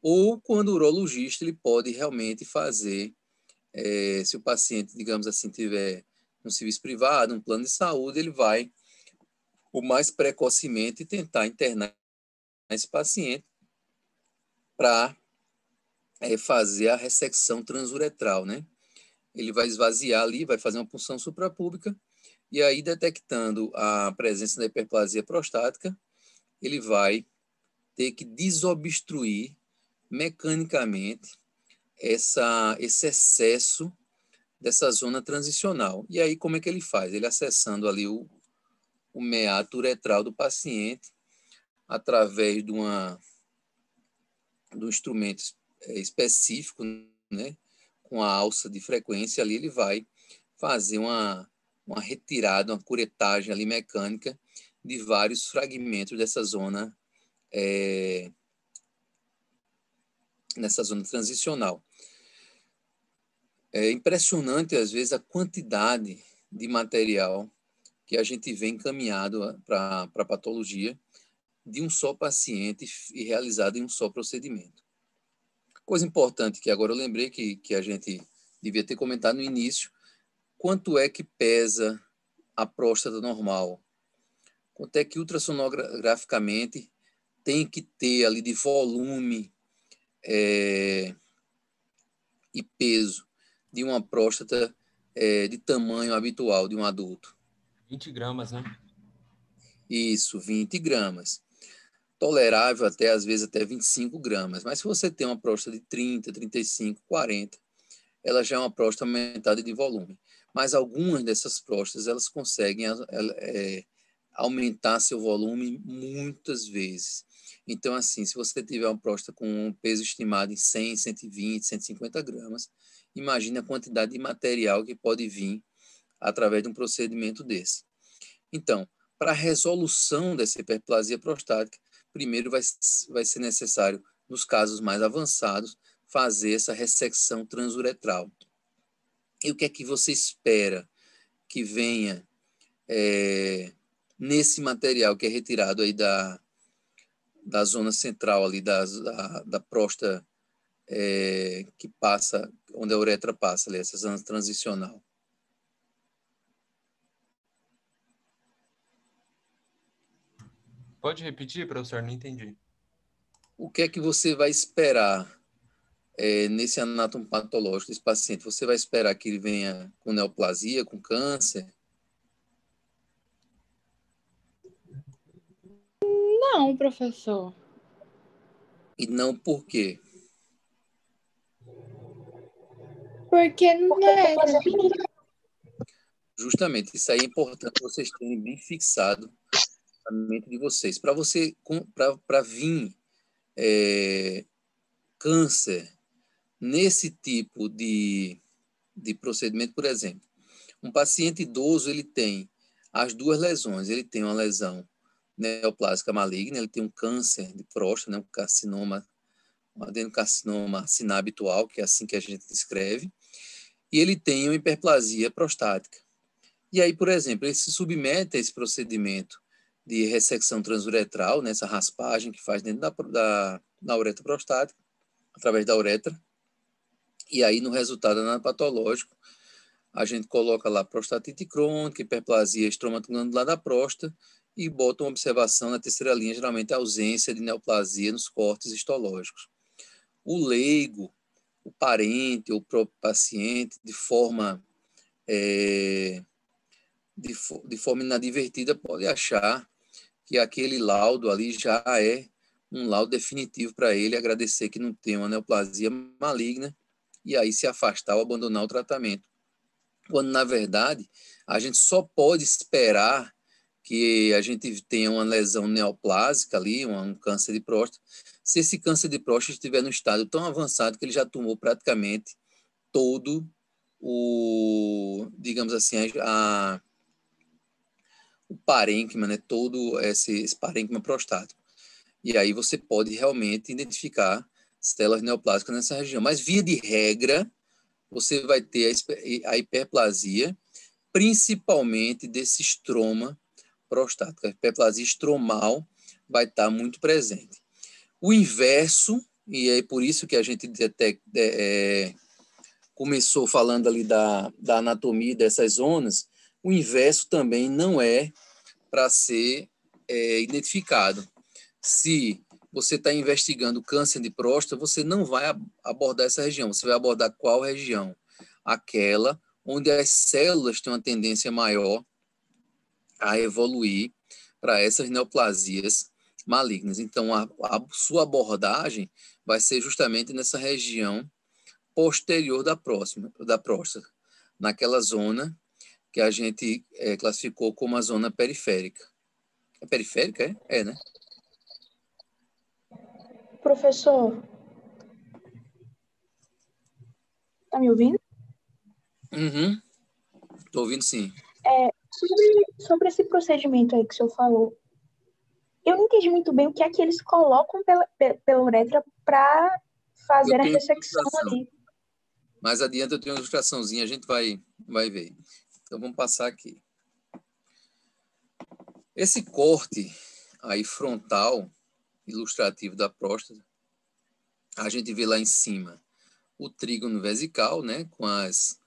ou quando o urologista ele pode realmente fazer, se o paciente, digamos assim, tiver um serviço privado, um plano de saúde, ele vai, o mais precocemente, tentar internar esse paciente para fazer a ressecção transuretral, né? Ele vai esvaziar ali, vai fazer uma punção suprapúbica, e aí, detectando a presença da hiperplasia prostática, ele vai ter que desobstruir mecanicamente esse excesso dessa zona transicional. E aí, como é que ele faz? Ele acessando ali o meato uretral do paciente, através de um instrumento específico, né, com a alça de frequência ali, ele vai fazer uma retirada, uma curetagem ali mecânica de vários fragmentos dessa zona, nessa zona transicional. É impressionante, às vezes, a quantidade de material que a gente vê encaminhado para a patologia de um só paciente e realizado em um só procedimento. Coisa importante que agora eu lembrei que a gente devia ter comentado no início: quanto é que pesa a próstata normal? Quanto é que ultrassonograficamente tem que ter ali de volume e peso de uma próstata de tamanho habitual de um adulto? 20 gramas, né? Isso, 20 gramas. Tolerável até, às vezes, até 25 gramas. Mas se você tem uma próstata de 30, 35, 40, ela já é uma próstata aumentada de volume. Mas algumas dessas próstatas, elas conseguem aumentar seu volume muitas vezes. Então, assim, se você tiver uma próstata com um peso estimado em 100, 120, 150 gramas, imagine a quantidade de material que pode vir através de um procedimento desse. Então, para a resolução dessa hiperplasia prostática, primeiro vai ser necessário, nos casos mais avançados, fazer essa ressecção transuretral. E o que é que você espera que venha nesse material que é retirado aí da zona central ali da próstata que passa, onde a uretra passa, ali, essa zona transicional? Pode repetir, professor? Não entendi. O que é que você vai esperar nesse anátomo patológico desse paciente? Você vai esperar que ele venha com neoplasia, com câncer? Não, professor. E não por quê? Porque não é. Justamente, isso aí é importante vocês terem bem fixado na mente de vocês. Para vir câncer nesse tipo de procedimento, por exemplo, um paciente idoso, ele tem as duas lesões. Ele tem uma lesão neoplásica maligna, ele tem um câncer de próstata, né, um carcinoma, um adenocarcinoma sinabitual, que é assim que a gente descreve, e ele tem uma hiperplasia prostática. E aí, por exemplo, ele se submete a esse procedimento de ressecção transuretral, nessa raspagem que faz dentro da uretra prostática, através da uretra, e aí no resultado anatopatológico, a gente coloca lá prostatite crônica, hiperplasia estromatogandular da próstata e bota uma observação na terceira linha, geralmente a ausência de neoplasia nos cortes histológicos. O leigo, o parente ou o próprio paciente, de forma inadvertida, pode achar que aquele laudo ali já é um laudo definitivo para ele, agradecer que não tem uma neoplasia maligna e aí se afastar ou abandonar o tratamento. Quando, na verdade, a gente só pode esperar que a gente tenha uma lesão neoplásica ali, um câncer de próstata, se esse câncer de próstata estiver no estado tão avançado que ele já tomou praticamente todo digamos assim, o parênquima, né, todo esse parênquima prostático. E aí você pode realmente identificar células neoplásicas nessa região. Mas, via de regra, você vai ter a hiperplasia, principalmente desse estroma prostático. A hiperplasia estromal vai estar muito presente. O inverso, e é por isso que a gente começou falando ali da anatomia dessas zonas, o inverso também não é para ser identificado. Se você está investigando câncer de próstata, você não vai abordar essa região, você vai abordar qual região? Aquela onde as células têm uma tendência maior a evoluir para essas neoplasias malignas. Então, a sua abordagem vai ser justamente nessa região posterior da próstata, naquela zona que a gente classificou como a zona periférica. É periférica, é? É, né? Professor, tá me ouvindo? Uhum. Estou ouvindo, sim. Sobre esse procedimento aí que o senhor falou, eu não entendi muito bem o que é que eles colocam pela uretra para fazer a ressecção ali. Mais adiante eu tenho uma ilustraçãozinha, a gente vai ver. Então, vamos passar aqui. Esse corte aí frontal, ilustrativo da próstata, a gente vê lá em cima o trígono vesical, né, com as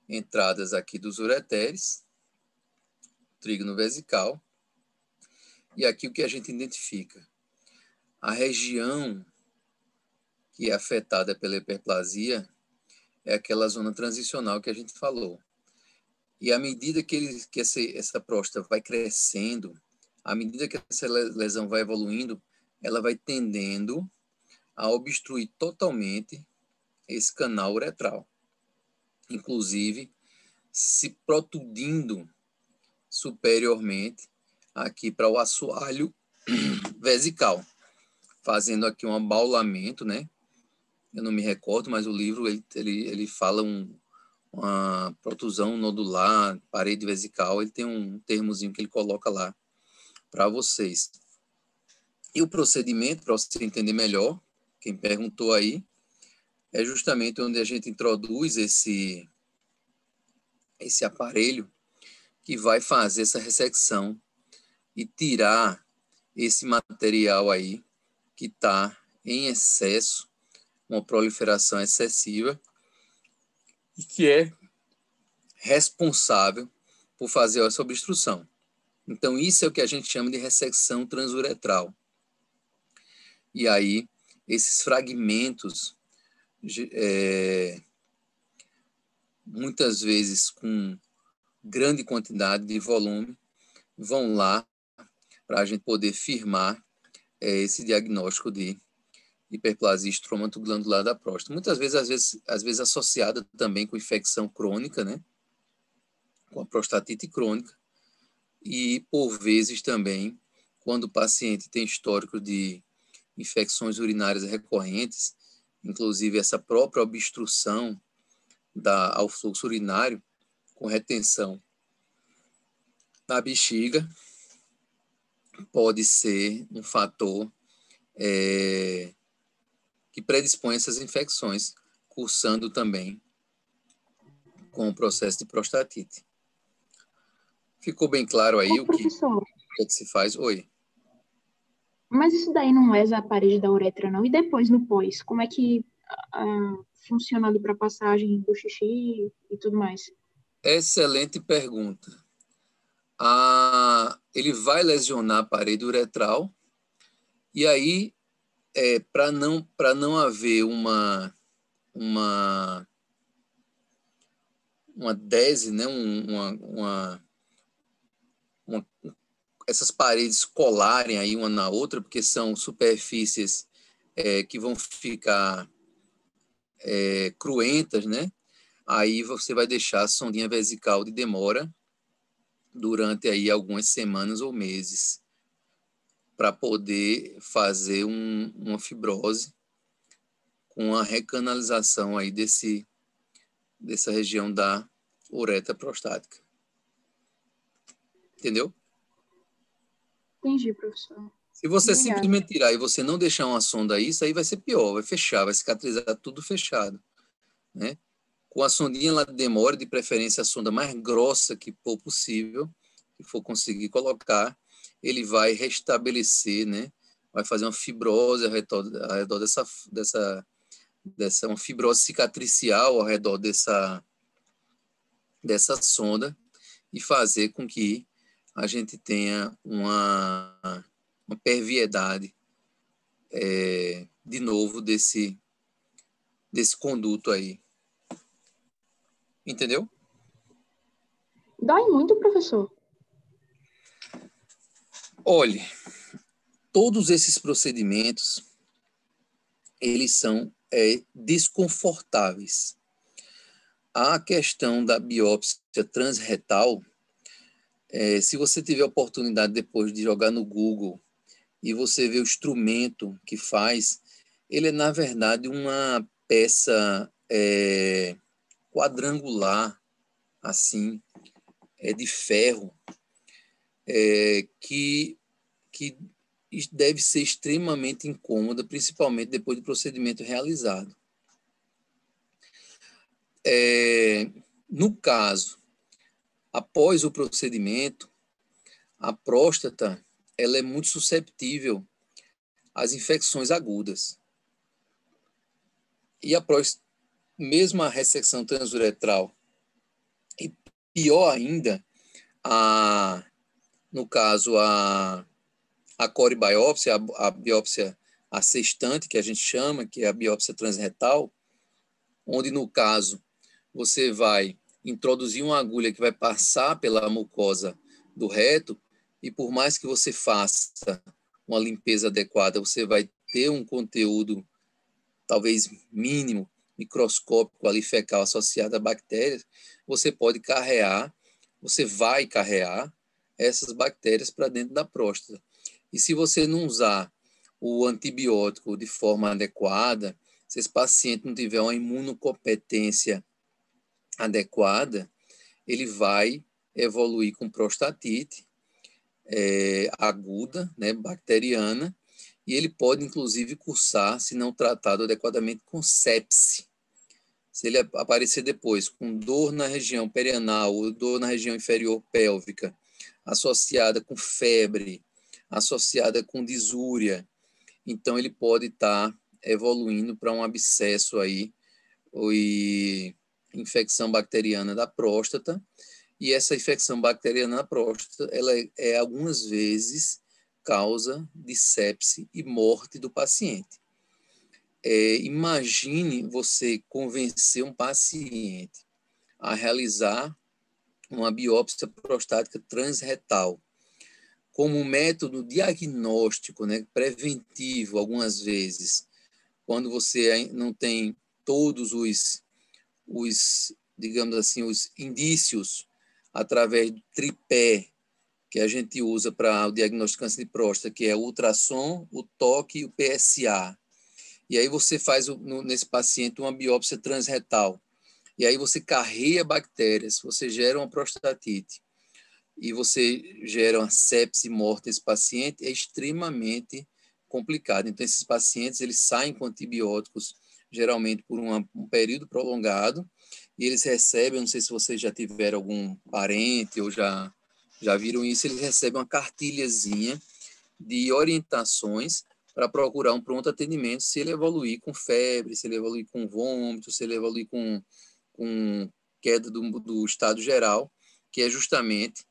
entradas aqui dos ureteres, trígono vesical, e aqui o que a gente identifica? A região que é afetada pela hiperplasia é aquela zona transicional que a gente falou. E à medida que essa próstata vai crescendo, à medida que essa lesão vai evoluindo, ela vai tendendo a obstruir totalmente esse canal uretral, inclusive se protudindo superiormente aqui para o assoalho vesical, fazendo aqui um abaulamento, né? Eu não me recordo, mas o livro ele fala uma protusão nodular, parede vesical, ele tem um termozinho que ele coloca lá para vocês. E o procedimento, para você entender melhor, quem perguntou aí, é justamente onde a gente introduz esse aparelho que vai fazer essa ressecção e tirar esse material aí que está em excesso, uma proliferação excessiva, e que é responsável por fazer essa obstrução. Então, isso é o que a gente chama de ressecção transuretral. E aí, esses fragmentos, muitas vezes com grande quantidade de volume, vão lá para a gente poder firmar esse diagnóstico de hiperplasia estrômato-glandular da próstata. Muitas vezes, às vezes associada também com infecção crônica, né? Com a prostatite crônica, e por vezes também, quando o paciente tem histórico de infecções urinárias recorrentes, inclusive essa própria obstrução ao fluxo urinário, com retenção na bexiga, pode ser um fator que predispõe a essas infecções, cursando também com o processo de prostatite. Ficou bem claro aí o que se faz? Oi. Mas isso daí não lesa a parede da uretra, não? E depois, no pós, como é que funciona ali para a passagem do xixi e tudo mais? Excelente pergunta. Ele vai lesionar a parede uretral, e aí, para não haver uma dese, né, essas paredes colarem aí uma na outra, porque são superfícies que vão ficar cruentas, né? Aí você vai deixar a sondinha vesical de demora durante aí algumas semanas ou meses para poder fazer uma fibrose com a recanalização aí dessa região da uretra prostática. Entendeu? Entendi, professor. Se você Obrigada. simplesmente tirar e você não deixar uma sonda aí, isso aí vai ser pior, vai fechar, vai cicatrizar tudo fechado, né? Com a sondinha lá de demora, de preferência a sonda mais grossa que for possível, que for conseguir colocar, ele vai restabelecer, né? Vai fazer uma fibrose ao redor uma fibrose cicatricial ao redor dessa sonda e fazer com que a gente tenha uma perviedade, de novo, desse conduto aí. Entendeu? Dói muito, professor? Olhe, todos esses procedimentos, eles são desconfortáveis. A questão da biópsia transretal, se você tiver a oportunidade depois de jogar no Google e você ver o instrumento que faz, ele é, na verdade, uma peça quadrangular, assim, de ferro, que deve ser extremamente incômoda, principalmente depois do procedimento realizado. No caso, após o procedimento, a próstata ela é muito susceptível às infecções agudas. E após mesmo a ressecção transuretral, e pior ainda, no caso, a coribiópsia, a biópsia assestante, que a gente chama, que é a biópsia transretal, onde, no caso, você vai introduzir uma agulha que vai passar pela mucosa do reto, e por mais que você faça uma limpeza adequada, você vai ter um conteúdo, talvez mínimo, microscópico ali fecal associado a bactérias, você vai carrear essas bactérias para dentro da próstata. E se você não usar o antibiótico de forma adequada, se esse paciente não tiver uma imunocompetência adequada, ele vai evoluir com prostatite aguda, né, bacteriana, e ele pode, inclusive, cursar, se não tratado adequadamente, com sepse. Se ele aparecer depois com dor na região perianal ou dor na região inferior pélvica, associada com febre, associada com disúria, então ele pode estar evoluindo para um abscesso aí, e infecção bacteriana da próstata, e essa infecção bacteriana da próstata, ela algumas vezes causa de sepse e morte do paciente. Imagine você convencer um paciente a realizar uma biópsia prostática transretal como um método diagnóstico, né, preventivo, algumas vezes, quando você não tem todos os digamos assim, os indícios através do tripé que a gente usa para o diagnóstico de câncer de próstata, que é o ultrassom, o toque e o PSA. E aí você faz nesse paciente uma biópsia transretal. E aí você carreia bactérias, você gera uma prostatite e você gera uma sepse e morte nesse paciente, é extremamente complicado. Então, esses pacientes, eles saem com antibióticos, geralmente por um período prolongado, e eles recebem, não sei se vocês já tiveram algum parente ou já viram isso, eles recebem uma cartilhazinha de orientações para procurar um pronto atendimento se ele evoluir com febre, se ele evoluir com vômito, se ele evoluir com queda do estado geral, que é justamente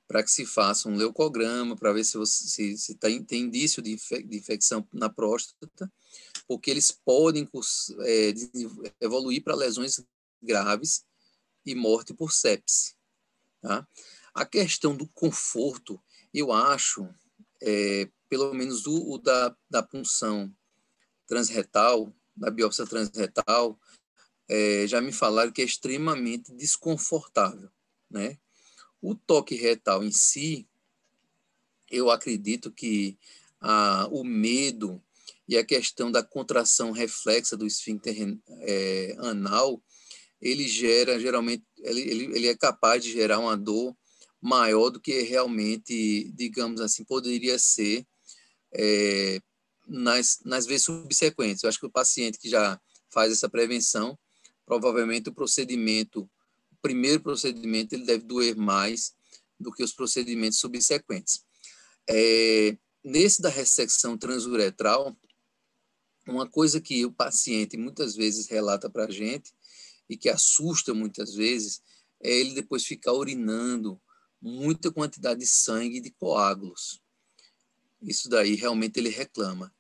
para que se faça um leucograma, para ver se tem indício de infecção na próstata, porque eles podem evoluir para lesões graves e morte por sepse. Tá? A questão do conforto, eu acho, pelo menos da punção transretal, da biópsia transretal, já me falaram que é extremamente desconfortável, né? O toque retal em si, eu acredito que o medo e a questão da contração reflexa do esfíncter anal, ele gera, geralmente, ele é capaz de gerar uma dor maior do que realmente, digamos assim, poderia ser nas vezes subsequentes. Eu acho que o paciente que já faz essa prevenção, provavelmente o primeiro procedimento, ele deve doer mais do que os procedimentos subsequentes. Nesse da ressecção transuretral, uma coisa que o paciente muitas vezes relata para a gente e que assusta muitas vezes é ele depois ficar urinando muita quantidade de sangue e de coágulos. Isso daí realmente ele reclama.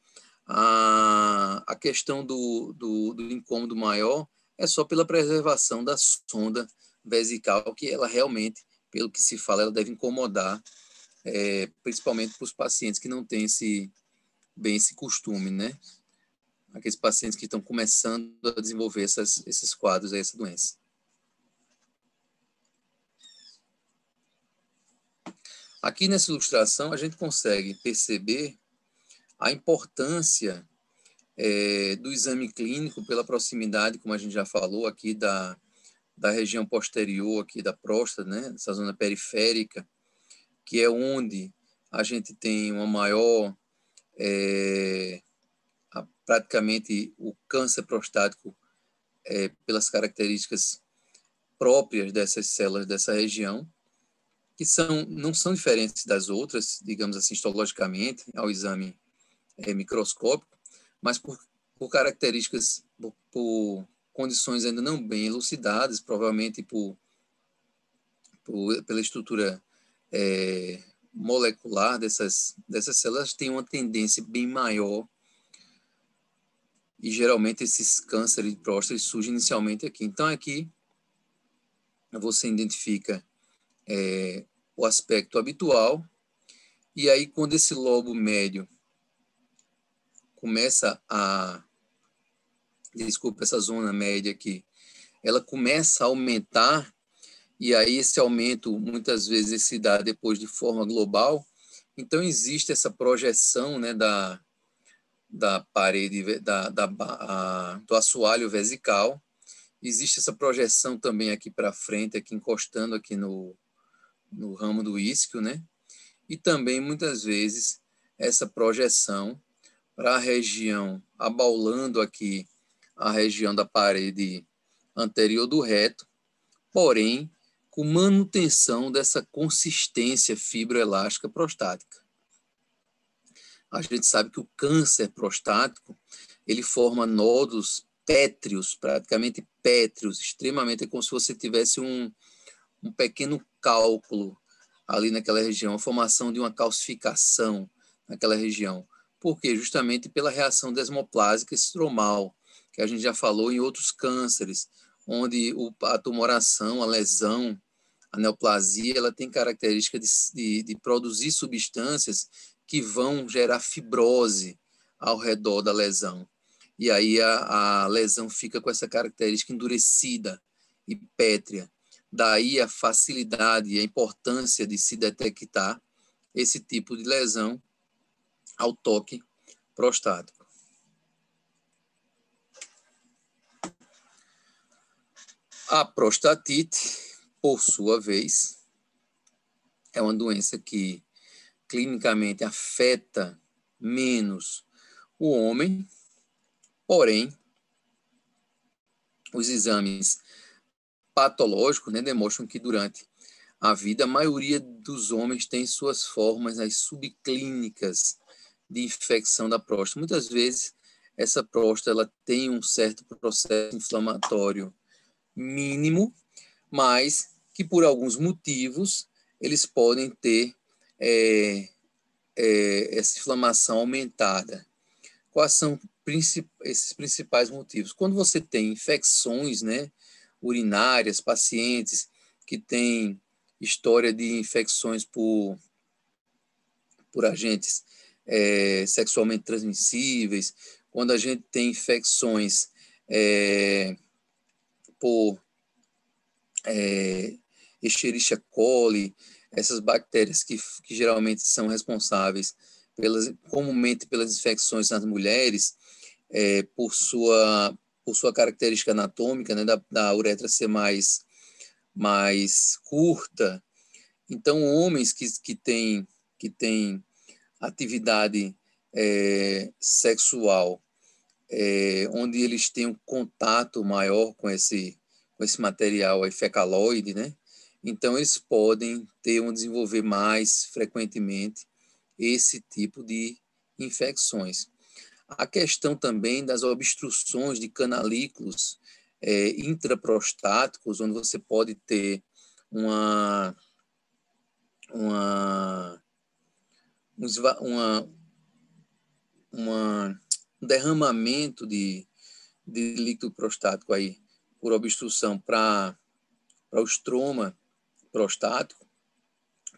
A questão do incômodo maior é só pela preservação da sonda vesical, que ela realmente, pelo que se fala, ela deve incomodar, principalmente para os pacientes que não têm esse costume, né? Aqueles pacientes que estão começando a desenvolver esses quadros, essa doença. Aqui nessa ilustração, a gente consegue perceber a importância do exame clínico pela proximidade, como a gente já falou aqui, da região posterior aqui da próstata, né? Essa zona periférica, que é onde a gente tem uma maior, praticamente o câncer prostático, pelas características próprias dessas células dessa região, que não são diferentes das outras, digamos assim, histologicamente, ao exame microscópico, mas por características, por condições ainda não bem elucidadas, provavelmente pela estrutura molecular dessas células, tem uma tendência bem maior, e geralmente esses cânceres de próstata surgem inicialmente aqui. Então, aqui você identifica o aspecto habitual, e aí quando esse lobo médio começa essa zona média aqui, ela começa a aumentar, e aí esse aumento muitas vezes se dá depois de forma global. Então existe essa projeção, né, da parede, do assoalho vesical. Existe essa projeção também aqui para frente, aqui encostando aqui no ramo do isquio, né? E também muitas vezes essa projeção para a região, abaulando aqui a região da parede anterior do reto, porém com manutenção dessa consistência fibroelástica prostática. A gente sabe que o câncer prostático, ele forma nódulos pétreos, praticamente pétreos, extremamente, é como se você tivesse um pequeno cálculo ali naquela região, a formação de uma calcificação naquela região. Por quê? Justamente pela reação desmoplásica estromal, que a gente já falou em outros cânceres, onde a tumoração, a lesão, a neoplasia, ela tem característica de produzir substâncias que vão gerar fibrose ao redor da lesão. E aí a lesão fica com essa característica endurecida e pétrea. Daí a facilidade e a importância de se detectar esse tipo de lesão ao toque prostático. A prostatite, por sua vez, é uma doença que clinicamente afeta menos o homem, porém, os exames patológicos, né, demonstram que durante a vida a maioria dos homens tem suas formas, as subclínicas de infecção da próstata. Muitas vezes essa próstata ela tem um certo processo inflamatório mínimo, mas que por alguns motivos eles podem ter essa inflamação aumentada. Quais são esses principais motivos? Quando você tem infecções, né, urinárias, pacientes que têm história de infecções por agentes sexualmente transmissíveis, quando a gente tem infecções por Escherichia coli, essas bactérias que geralmente são responsáveis comumente pelas infecções nas mulheres, por sua característica anatômica, né, da uretra ser mais curta Então, homens que têm atividade sexual, onde eles têm um contato maior com esse material aí fecaloide, né? Então, eles podem desenvolver mais frequentemente esse tipo de infecções. A questão também das obstruções de canalículos intraprostáticos, onde você pode ter um derramamento de líquido prostático aí por obstrução para o estroma prostático,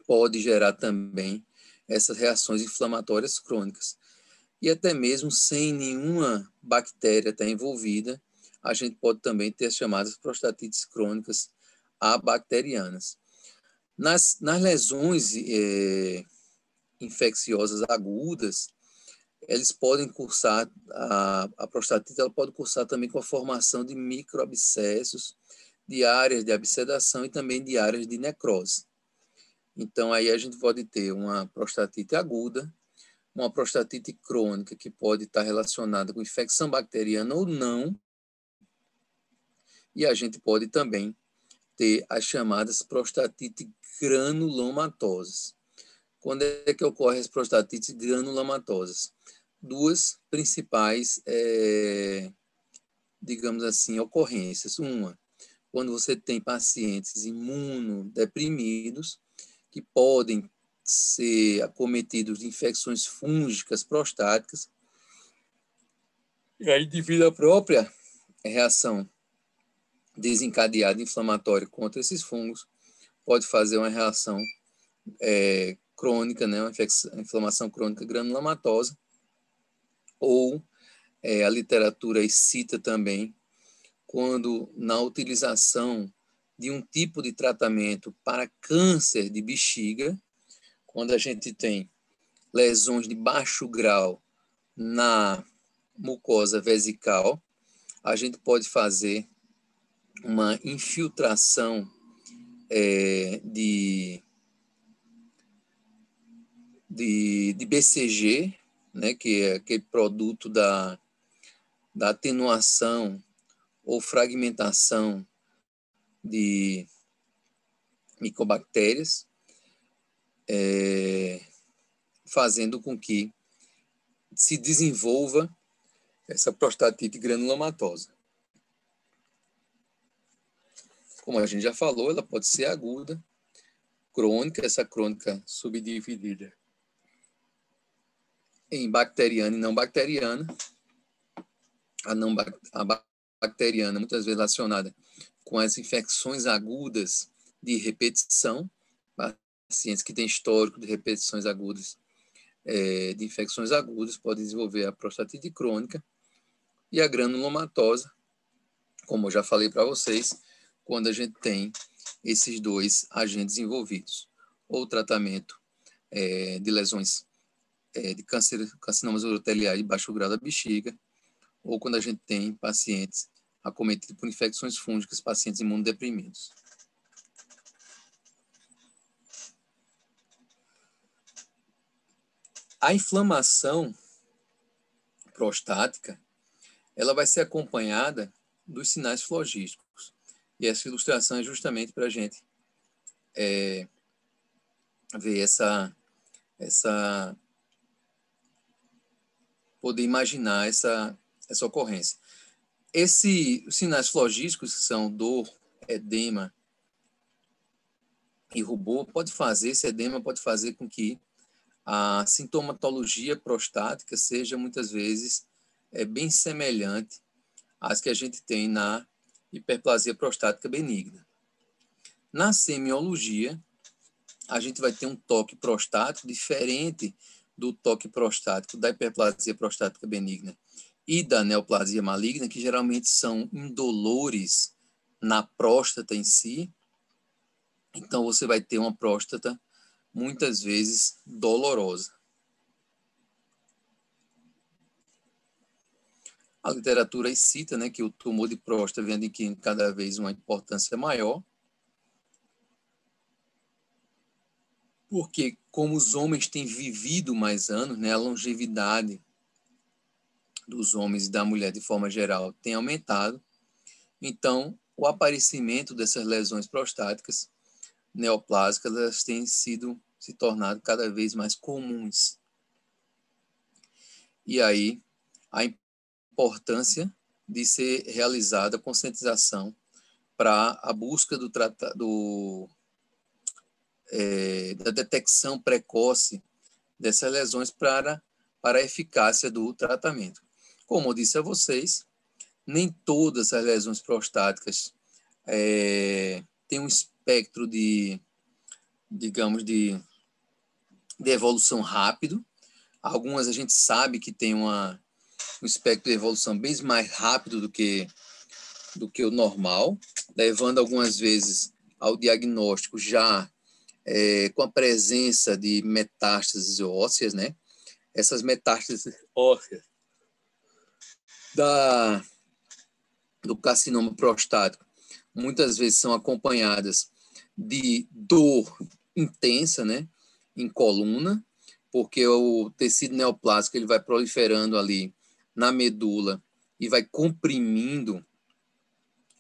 pode gerar também essas reações inflamatórias crônicas. E até mesmo sem nenhuma bactéria estar envolvida, a gente pode também ter as chamadas prostatites crônicas abacterianas. Nas lesões infecciosas agudas, eles podem cursar, a prostatite ela pode cursar também com a formação de microabscessos, de áreas de abscedação e também de áreas de necrose. Então, aí a gente pode ter uma prostatite aguda, uma prostatite crônica, que pode estar relacionada com infecção bacteriana ou não, e a gente pode também ter as chamadas prostatite granulomatosas. Quando é que ocorrem as prostatites granulomatosas? Duas principais, digamos assim, ocorrências. Uma, quando você tem pacientes imunodeprimidos que podem ser acometidos de infecções fúngicas prostáticas, e aí, devido à própria reação desencadeada inflamatória contra esses fungos, pode fazer uma reação crônica, né, uma inflamação crônica granulomatosa, ou a literatura cita também quando na utilização de um tipo de tratamento para câncer de bexiga, quando a gente tem lesões de baixo grau na mucosa vesical, a gente pode fazer uma infiltração de BCG, né, que é aquele produto da atenuação ou fragmentação de micobactérias, fazendo com que se desenvolva essa prostatite granulomatosa. Como a gente já falou, ela pode ser aguda, crônica, essa crônica subdividida em bacteriana e não bacteriana. A bacteriana, muitas vezes relacionada com as infecções agudas de repetição, pacientes que têm histórico de repetições agudas, de infecções agudas, podem desenvolver a prostatite crônica, e a granulomatosa, como eu já falei para vocês, quando a gente tem esses dois agentes envolvidos, ou tratamento de lesões de carcinomas uroteliais de baixo grau da bexiga, ou quando a gente tem pacientes acometidos por infecções fúngicas, pacientes imunodeprimidos. A inflamação prostática, ela vai ser acompanhada dos sinais flogísticos. E essa ilustração é justamente para a gente ver poder imaginar essa ocorrência. Os sinais flogísticos, que são dor, edema e rubor, esse edema pode fazer com que a sintomatologia prostática seja, muitas vezes, bem semelhante às que a gente tem na hiperplasia prostática benigna. Na semiologia, a gente vai ter um toque prostático diferente do toque prostático da hiperplasia prostática benigna e da neoplasia maligna, que geralmente são indolores na próstata em si. Então, você vai ter uma próstata muitas vezes dolorosa. A literatura cita, né, que o tumor de próstata vem adquirindo cada vez uma importância maior. porque como os homens têm vivido mais anos, né, a longevidade dos homens e da mulher de forma geral tem aumentado, então o aparecimento dessas lesões prostáticas neoplásicas elas têm se tornado cada vez mais comuns. E aí a importância de ser realizada a conscientização para a busca da detecção precoce dessas lesões para a eficácia do tratamento. Como eu disse a vocês, nem todas as lesões prostáticas têm um espectro digamos, de evolução rápido. Algumas a gente sabe que tem um espectro de evolução bem mais rápido do que o normal, levando algumas vezes ao diagnóstico já com a presença de metástases ósseas, né? Essas metástases ósseas do carcinoma prostático muitas vezes são acompanhadas de dor intensa, né? Em coluna, porque o tecido neoplásico ele vai proliferando ali na medula e vai comprimindo,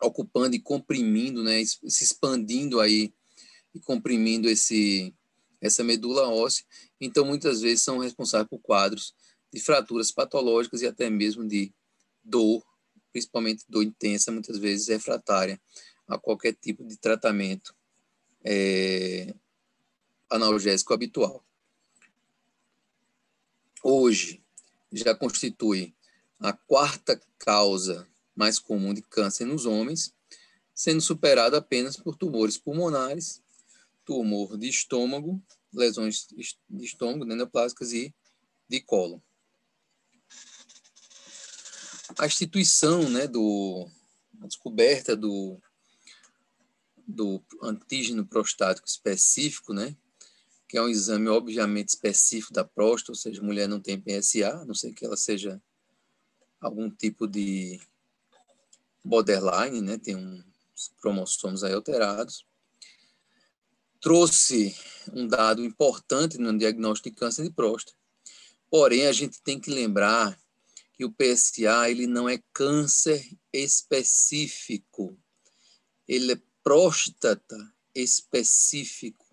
ocupando e comprimindo, né? Se expandindo aí e comprimindo essa medula óssea. Então, muitas vezes são responsáveis por quadros de fraturas patológicas e até mesmo de dor, principalmente dor intensa, muitas vezes refratária a qualquer tipo de tratamento analgésico habitual. Hoje, já constitui a quarta causa mais comum de câncer nos homens, sendo superada apenas por tumores pulmonares, tumor de estômago, lesões de estômago, neoplásicas e de cólon. A instituição, né, a descoberta do antígeno prostático específico, né, que é um exame obviamente específico da próstata, ou seja, a mulher não tem PSA, a não ser que ela seja algum tipo de borderline, né, tem uns cromossomos aí alterados, trouxe um dado importante no diagnóstico de câncer de próstata. Porém, a gente tem que lembrar que o PSA ele não é câncer específico, ele é próstata específico.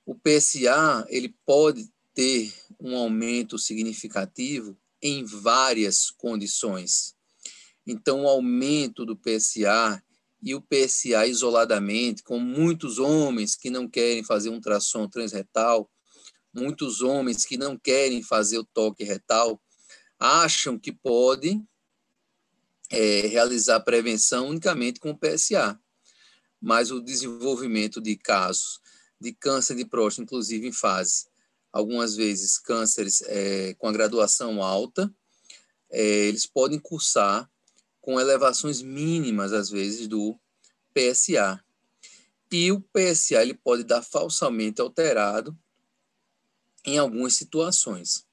O PSA ele pode ter um aumento significativo em várias condições. Então, o aumento do PSA e o PSA isoladamente, com muitos homens que não querem fazer um ultrassom transretal, muitos homens que não querem fazer o toque retal, acham que podem realizar prevenção unicamente com o PSA. Mas o desenvolvimento de casos de câncer de próstata, inclusive em fase, algumas vezes cânceres com a graduação alta, eles podem cursar com elevações mínimas, às vezes, do PSA. E o PSA ele pode dar falsamente alterado em algumas situações.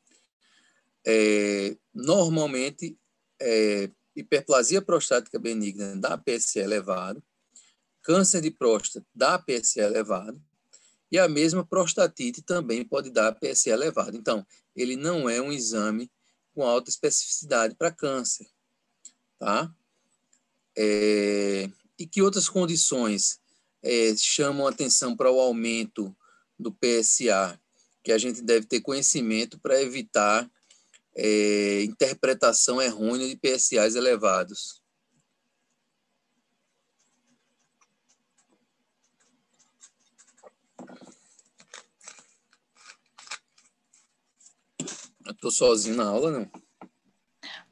Normalmente, hiperplasia prostática benigna dá PSA elevado, câncer de próstata dá PSA elevado, e a mesma prostatite também pode dar PSA elevado. Então, ele não é um exame com alta especificidade para câncer, tá? E que outras condições chamam atenção para o aumento do PSA, que a gente deve ter conhecimento para evitar interpretação errônea de PSAs elevados. Eu estou sozinho na aula, não?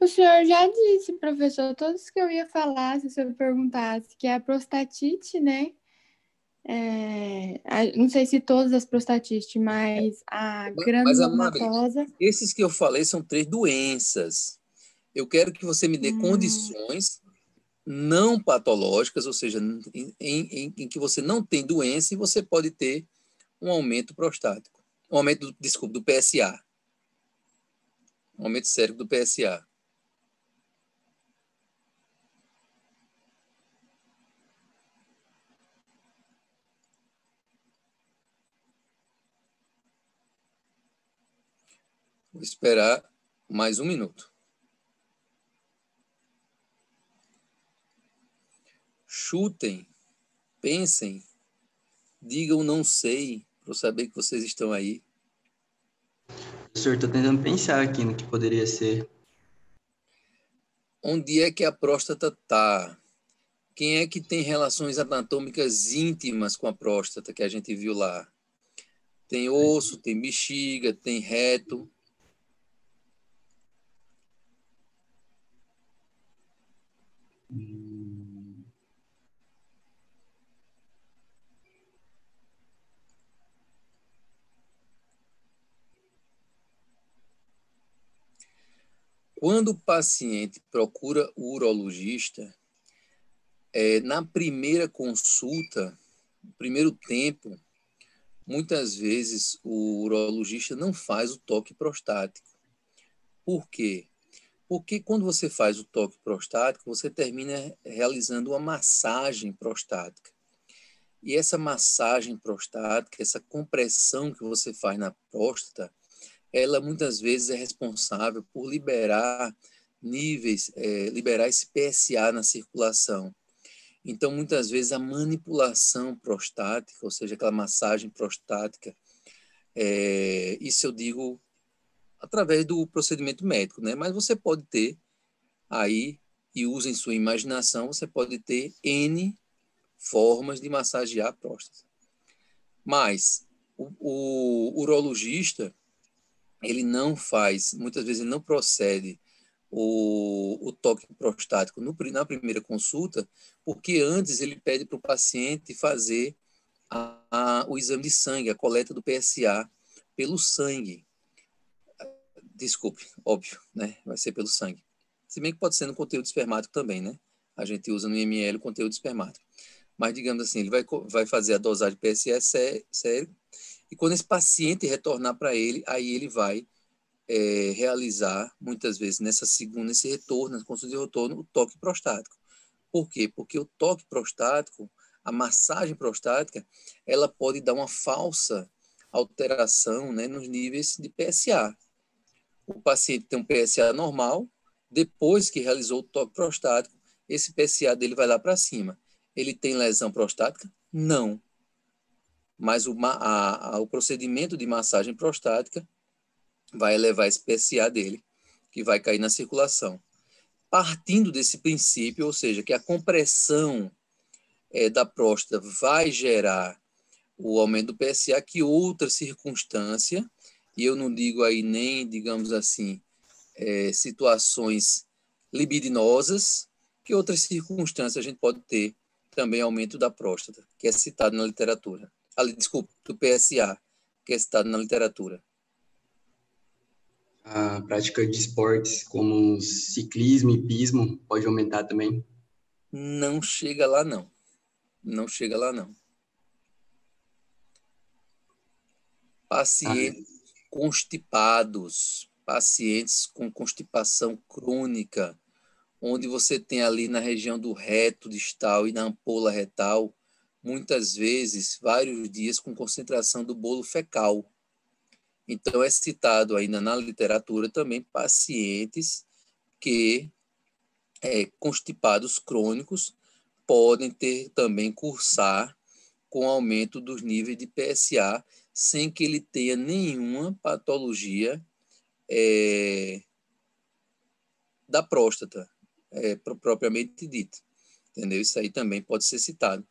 O senhor já disse, professor, todos que eu ia falar, se o senhor perguntasse, que é a prostatite, né? Não sei se todas as prostatites, mas a Mas, Amábile, granulomatosa. esses que eu falei são 3 doenças. Eu quero que você me dê condições não patológicas, ou seja, em que você não tem doença e você pode ter um aumento prostático. Um aumento, do PSA. Um aumento sério do PSA. Vou esperar mais um minuto. Chutem, pensem, digam não sei, para eu saber que vocês estão aí. Professor, estou tentando pensar aqui no que poderia ser. Onde é que a próstata está? Quem é que tem relações anatômicas íntimas com a próstata que a gente viu lá? Tem osso, tem bexiga, tem reto. Quando o paciente procura o urologista, na primeira consulta, no primeiro tempo, muitas vezes o urologista não faz o toque prostático. Por quê? Porque quando você faz o toque prostático, você termina realizando uma massagem prostática. E essa massagem prostática, essa compressão que você faz na próstata, ela muitas vezes é responsável por liberar liberar esse PSA na circulação. Então, muitas vezes, a manipulação prostática, ou seja, aquela massagem prostática, isso eu digo através do procedimento médico, né? Mas você pode ter aí, e use em sua imaginação, você pode ter N formas de massagear a próstata. Mas o urologista, ele não faz, muitas vezes ele não procede o toque prostático na primeira consulta, porque antes ele pede para o paciente fazer o exame de sangue, a coleta do PSA pelo sangue. Desculpe, óbvio, né? Vai ser pelo sangue. Se bem que pode ser no conteúdo espermático também, né? A gente usa no IML o conteúdo espermático. Mas, digamos assim, ele vai fazer a dosagem de PSA sério, e quando esse paciente retornar para ele, aí ele vai realizar, muitas vezes, nesse retorno, na consulta de retorno, o toque prostático. Por quê? Porque o toque prostático, a massagem prostática, ela pode dar uma falsa alteração, né, nos níveis de PSA. O paciente tem um PSA normal, depois que realizou o toque prostático, esse PSA dele vai lá para cima. Ele tem lesão prostática? Não. Mas o procedimento de massagem prostática vai elevar esse PSA dele, que vai cair na circulação. Partindo desse princípio, ou seja, que a compressão da próstata vai gerar o aumento do PSA, que outra circunstância, e eu não digo aí nem, digamos assim, situações libidinosas, que outras circunstâncias a gente pode ter também aumento da próstata, que é citado na literatura. Desculpa, do PSA, que é citado na literatura. A prática de esportes como ciclismo e hipismo pode aumentar também? Não chega lá, não. Não chega lá, não. Pacientes constipados, pacientes com constipação crônica, onde você tem ali na região do reto distal e na ampola retal, muitas vezes, vários dias com concentração do bolo fecal. Então, é citado ainda na literatura também pacientes que, constipados crônicos, podem também cursar com aumento dos níveis de PSA, sem que ele tenha nenhuma patologia da próstata, propriamente dita. Entendeu? Isso aí também pode ser citado.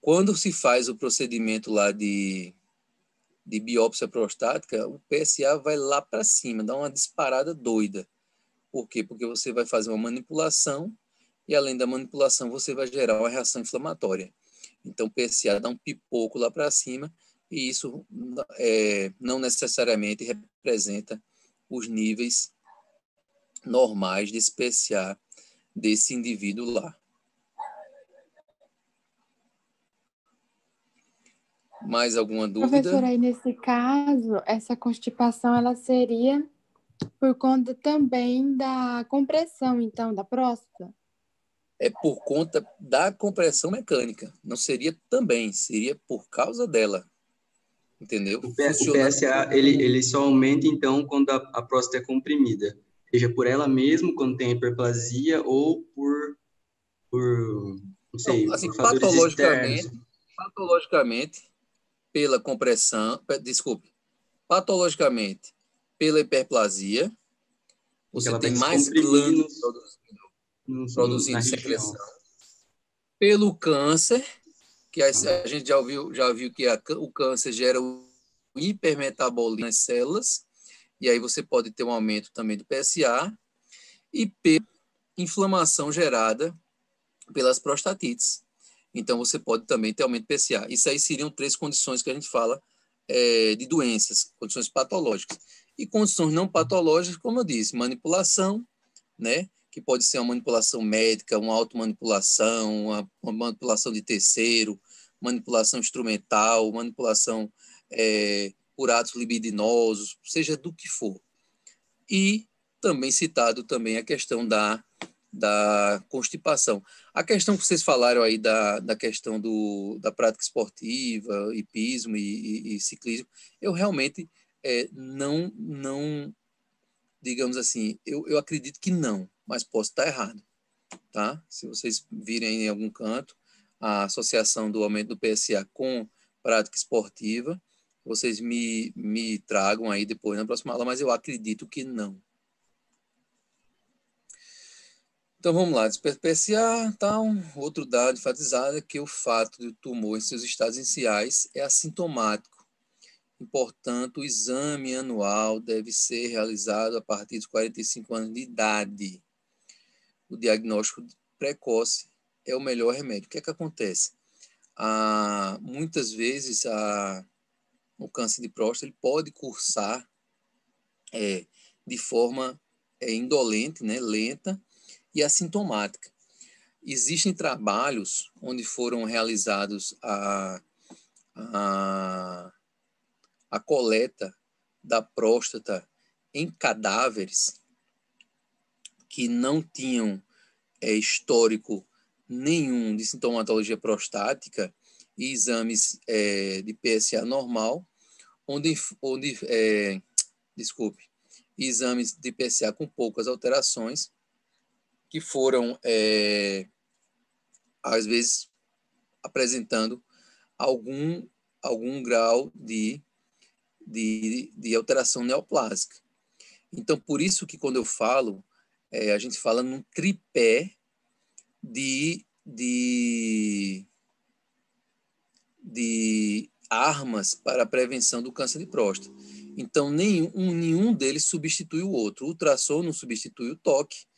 Quando se faz o procedimento lá de biópsia prostática, o PSA vai lá para cima, dá uma disparada doida. Por quê? Porque você vai fazer uma manipulação e, além da manipulação, você vai gerar uma reação inflamatória. Então, o PSA dá um pipoco lá para cima e isso não necessariamente representa os níveis normais desse PSA desse indivíduo lá. Mais alguma dúvida? Professora, aí nesse caso, essa constipação ela seria por conta também da compressão, então, da próstata? É por conta da compressão mecânica. Não seria também, seria por causa dela. entendeu? O Funciona. PSA, ele só aumenta, então, quando a próstata é comprimida. Seja por ela mesma, quando tem hiperplasia, ou não sei, Não, assim, por fatores externos. patologicamente, pela compressão, desculpe, patologicamente, pela hiperplasia, Porque você ela vai tem mais descomprimir glândulas na produzindo região. secreção. Pelo câncer, que a gente já viu que o câncer gera o hipermetabolismo nas células, e aí você pode ter um aumento também do PSA, e pela inflamação gerada pelas prostatites. Então, você pode também ter aumento do PSA. Isso aí seriam 3 condições que a gente fala de doenças, condições patológicas. E condições não patológicas, como eu disse, manipulação, né? Que pode ser uma manipulação médica, uma automanipulação, uma manipulação de terceiro, manipulação instrumental, manipulação por atos libidinosos, seja do que for. E também citado também a questão da constipação. A questão que vocês falaram aí da questão da prática esportiva, hipismo e ciclismo, eu realmente não, digamos assim, eu acredito que não, mas posso estar errado, tá? Se vocês virem em algum canto a associação do aumento do PSA com prática esportiva, vocês me tragam aí depois na próxima aula, mas eu acredito que não. Então vamos lá, PSA, tal. Outro dado enfatizado é que o fato do tumor em seus estados iniciais é assintomático. E, portanto, o exame anual deve ser realizado a partir dos 45 anos de idade. O diagnóstico precoce é o melhor remédio. O que é que acontece? Muitas vezes o câncer de próstata ele pode cursar de forma indolente, né, lenta, e assintomática. Existem trabalhos onde foram realizados a coleta da próstata em cadáveres que não tinham histórico nenhum de sintomatologia prostática e exames de PSA normal, exames de PSA com poucas alterações, que foram, às vezes, apresentando algum grau de alteração neoplásica. Então, por isso que quando eu falo, a gente fala num tripé de armas para a prevenção do câncer de próstata. Então, nenhum deles substitui o outro. O ultrassom não substitui o toque,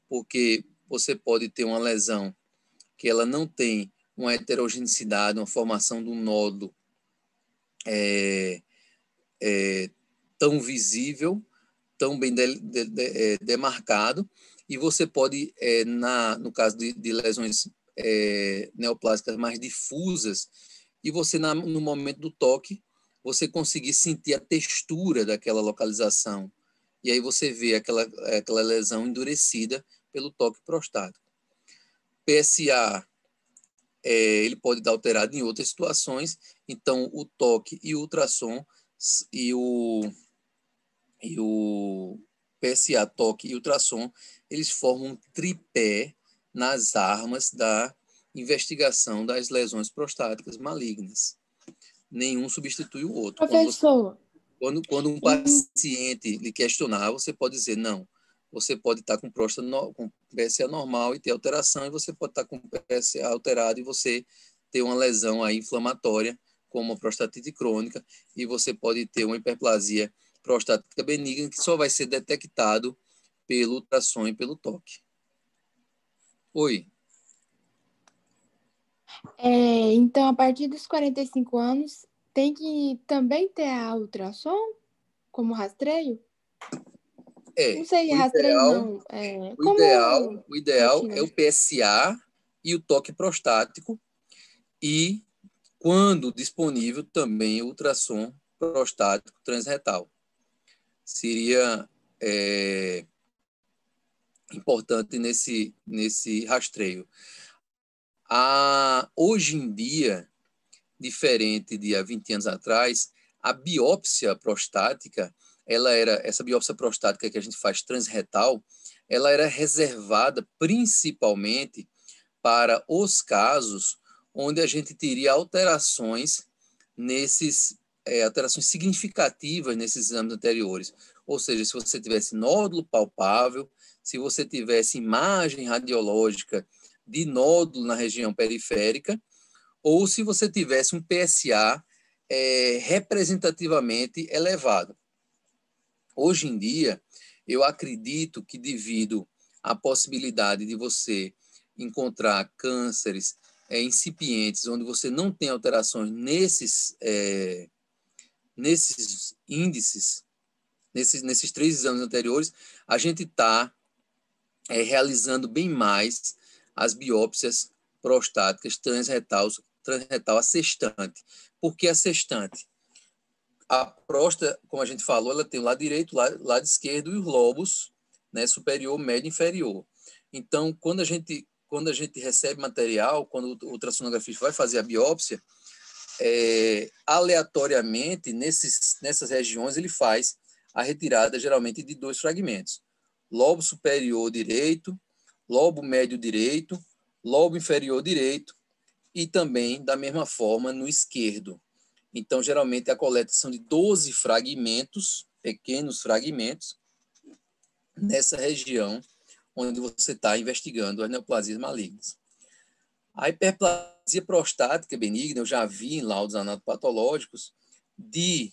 porque você pode ter uma lesão que ela não tem uma heterogeneidade, uma formação de um nódulo tão visível, tão bem demarcado, e você pode, no caso de lesões neoplásicas mais difusas, e você, no momento do toque, você conseguir sentir a textura daquela localização. E aí você vê aquela lesão endurecida pelo toque prostático. PSA, ele pode dar alterado em outras situações, então o toque e o ultrassom e o PSA, toque e ultrassom, eles formam um tripé nas armas da investigação das lesões prostáticas malignas. Nenhum substitui o outro. Professor. Quando um paciente lhe questionar, você pode dizer, não, você pode estar com próstata com PSA normal e ter alteração, e você pode estar com PSA alterado e você ter uma lesão aí inflamatória, como a prostatite crônica, e você pode ter uma hiperplasia prostática benigna, que só vai ser detectado pelo ultrassom e pelo toque. Oi. Então, a partir dos 45 anos, tem que também ter a ultrassom como rastreio? Não sei, rastreio não. O ideal é o PSA e o toque prostático e, quando disponível, também o ultrassom prostático transretal. Seria importante nesse rastreio. Hoje em dia, diferente de há 20 anos atrás, A biópsia prostática, essa biópsia prostática que a gente faz transretal, ela era reservada principalmente para os casos onde a gente teria alterações alterações significativas nesses exames anteriores. Ou seja, se você tivesse nódulo palpável, se você tivesse imagem radiológica de nódulo na região periférica, ou se você tivesse um PSA representativamente elevado. Hoje em dia, eu acredito que devido à possibilidade de você encontrar cânceres incipientes, onde você não tem alterações nesses índices, nesses 3 exames anteriores, a gente está realizando bem mais as biópsias prostáticas transretal assextante. Por que assextante? A próstata, como a gente falou, ela tem o lado direito, o lado esquerdo e os lobos, né, superior, médio e inferior. Então, quando a gente recebe material, quando o ultrassonografista vai fazer a biópsia, aleatoriamente, nessas regiões, ele faz a retirada, geralmente, de 2 fragmentos. Lobo superior direito, lobo médio direito, lobo inferior direito e também, da mesma forma, no esquerdo. Então, geralmente, a coleta são de 12 fragmentos, pequenos fragmentos, nessa região onde você está investigando as neoplasias malignas. A hiperplasia prostática benigna, eu já vi em laudos anatopatológicos de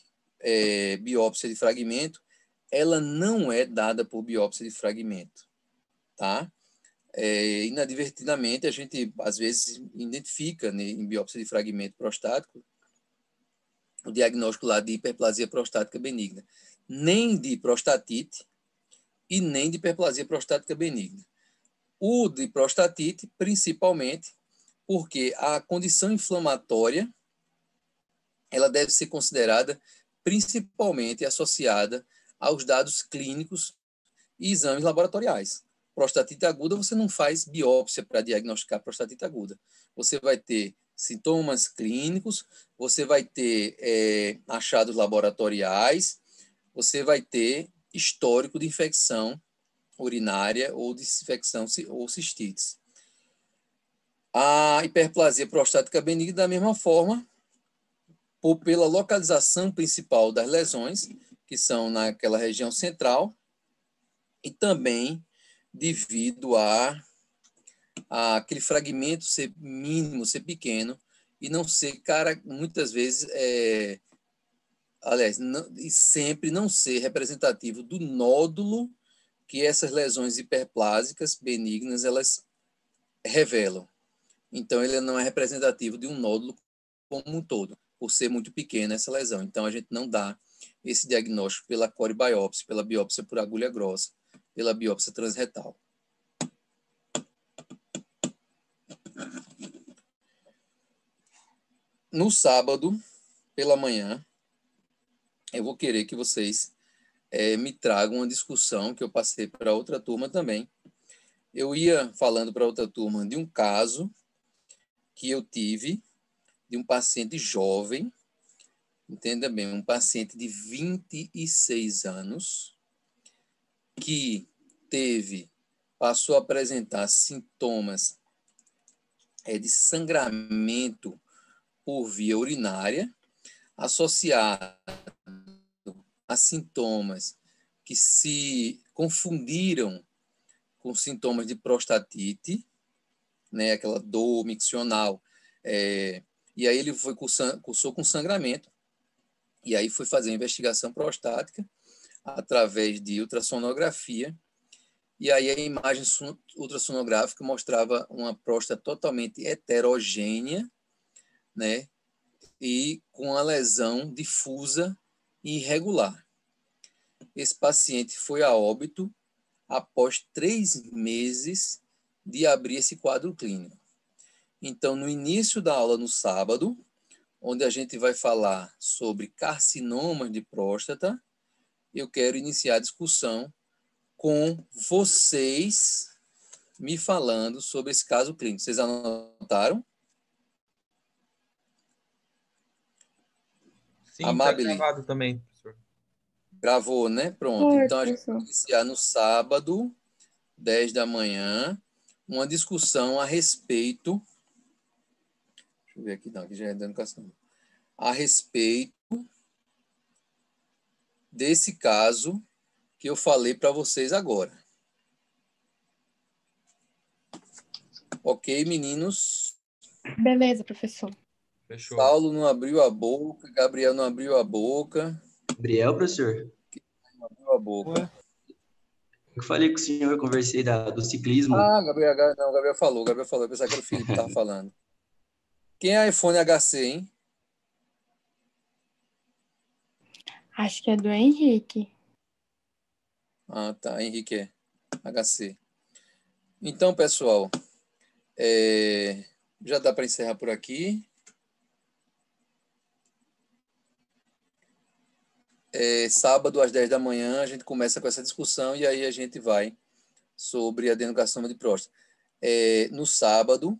biópsia de fragmento, ela não é dada por biópsia de fragmento, tá? Inadvertidamente, a gente, às vezes, identifica, né, em biópsia de fragmento prostático o diagnóstico lá de hiperplasia prostática benigna, nem de prostatite e nem de hiperplasia prostática benigna. O de prostatite, principalmente, porque a condição inflamatória ela deve ser considerada principalmente associada aos dados clínicos e exames laboratoriais. Prostatite aguda, você não faz biópsia para diagnosticar prostatite aguda. Você vai ter sintomas clínicos, você vai ter achados laboratoriais, você vai ter histórico de infecção urinária ou de infecção ou cistites. A hiperplasia prostática benigna, da mesma forma, pela localização principal das lesões, que são naquela região central, e também devido a aquele fragmento ser mínimo, ser pequeno, e não ser, muitas vezes, aliás, e sempre não ser representativo do nódulo que essas lesões hiperplásicas benignas elas revelam. Então, ele não é representativo de um nódulo como um todo, por ser muito pequena essa lesão. Então, a gente não dá esse diagnóstico pela corebiópsia, pela biópsia por agulha grossa, pela biópsia transretal. No sábado, pela manhã, eu vou querer que vocês me tragam uma discussão que eu passei para outra turma também. Eu ia falando para outra turma de um caso que eu tive de um paciente jovem, entenda bem, um paciente de 26 anos, que passou a apresentar sintomas de sangramento por via urinária, associado a sintomas que se confundiram com sintomas de prostatite, né, aquela dor miccional, e aí ele cursou com sangramento, e aí foi fazer a investigação prostática através de ultrassonografia, e aí a imagem ultrassonográfica mostrava uma próstata totalmente heterogênea, né, e com a lesão difusa e irregular. Esse paciente foi a óbito após 3 meses de abrir esse quadro clínico. Então, no início da aula no sábado, onde a gente vai falar sobre carcinomas de próstata, eu quero iniciar a discussão com vocês me falando sobre esse caso clínico. Vocês anotaram? Sim, tá Amabile, gravado também, professor. gravou, né? Pronto. Oi, Então, a gente vai professor. iniciar no sábado, 10 da manhã, uma discussão a respeito... Deixa eu ver aqui, não, aqui já é da educação. A respeito desse caso que eu falei para vocês agora. Ok, meninos? Beleza, professor. Fechou. Saulo não abriu a boca, Gabriel não abriu a boca, Gabriel, professor, não abriu a boca. eu falei com o senhor, eu conversei do ciclismo. Ah, Gabriel falou, eu pensava que era o Felipe que estava falando. Quem é iPhone HC, hein? Acho que é do Henrique. Ah, tá, Henrique é HC. Então, pessoal, já dá para encerrar por aqui. Sábado, às 10 da manhã, a gente começa com essa discussão e aí a gente vai sobre a adenocarcinoma de próstata. No sábado,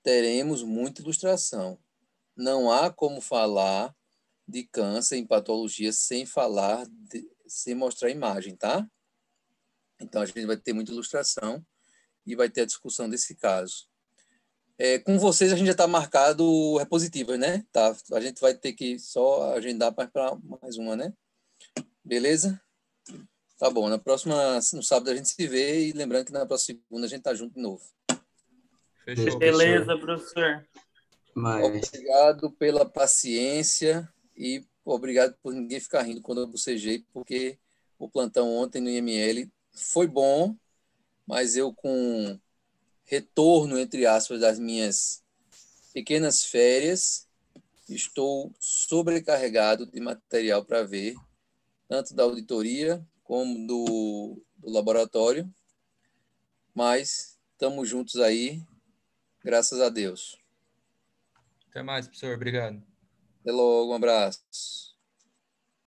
teremos muita ilustração. Não há como falar de câncer em patologia sem mostrar imagem, tá? Então, a gente vai ter muita ilustração e vai ter a discussão desse caso. Com vocês, a gente já está marcado repositivas, né? Tá, a gente vai ter que só agendar para mais uma, né? Beleza? Tá bom. No sábado a gente se vê e lembrando que na próxima segunda a gente tá junto de novo. Fechou, Beleza, professor. Mas, Obrigado pela paciência e obrigado por ninguém ficar rindo quando eu bocejei, porque o plantão ontem no IML foi bom, mas eu com retorno, entre aspas, das minhas pequenas férias, estou sobrecarregado de material para ver, tanto da auditoria como do laboratório, mas estamos juntos aí, graças a Deus. Até mais, professor. Obrigado. Até logo, um abraço.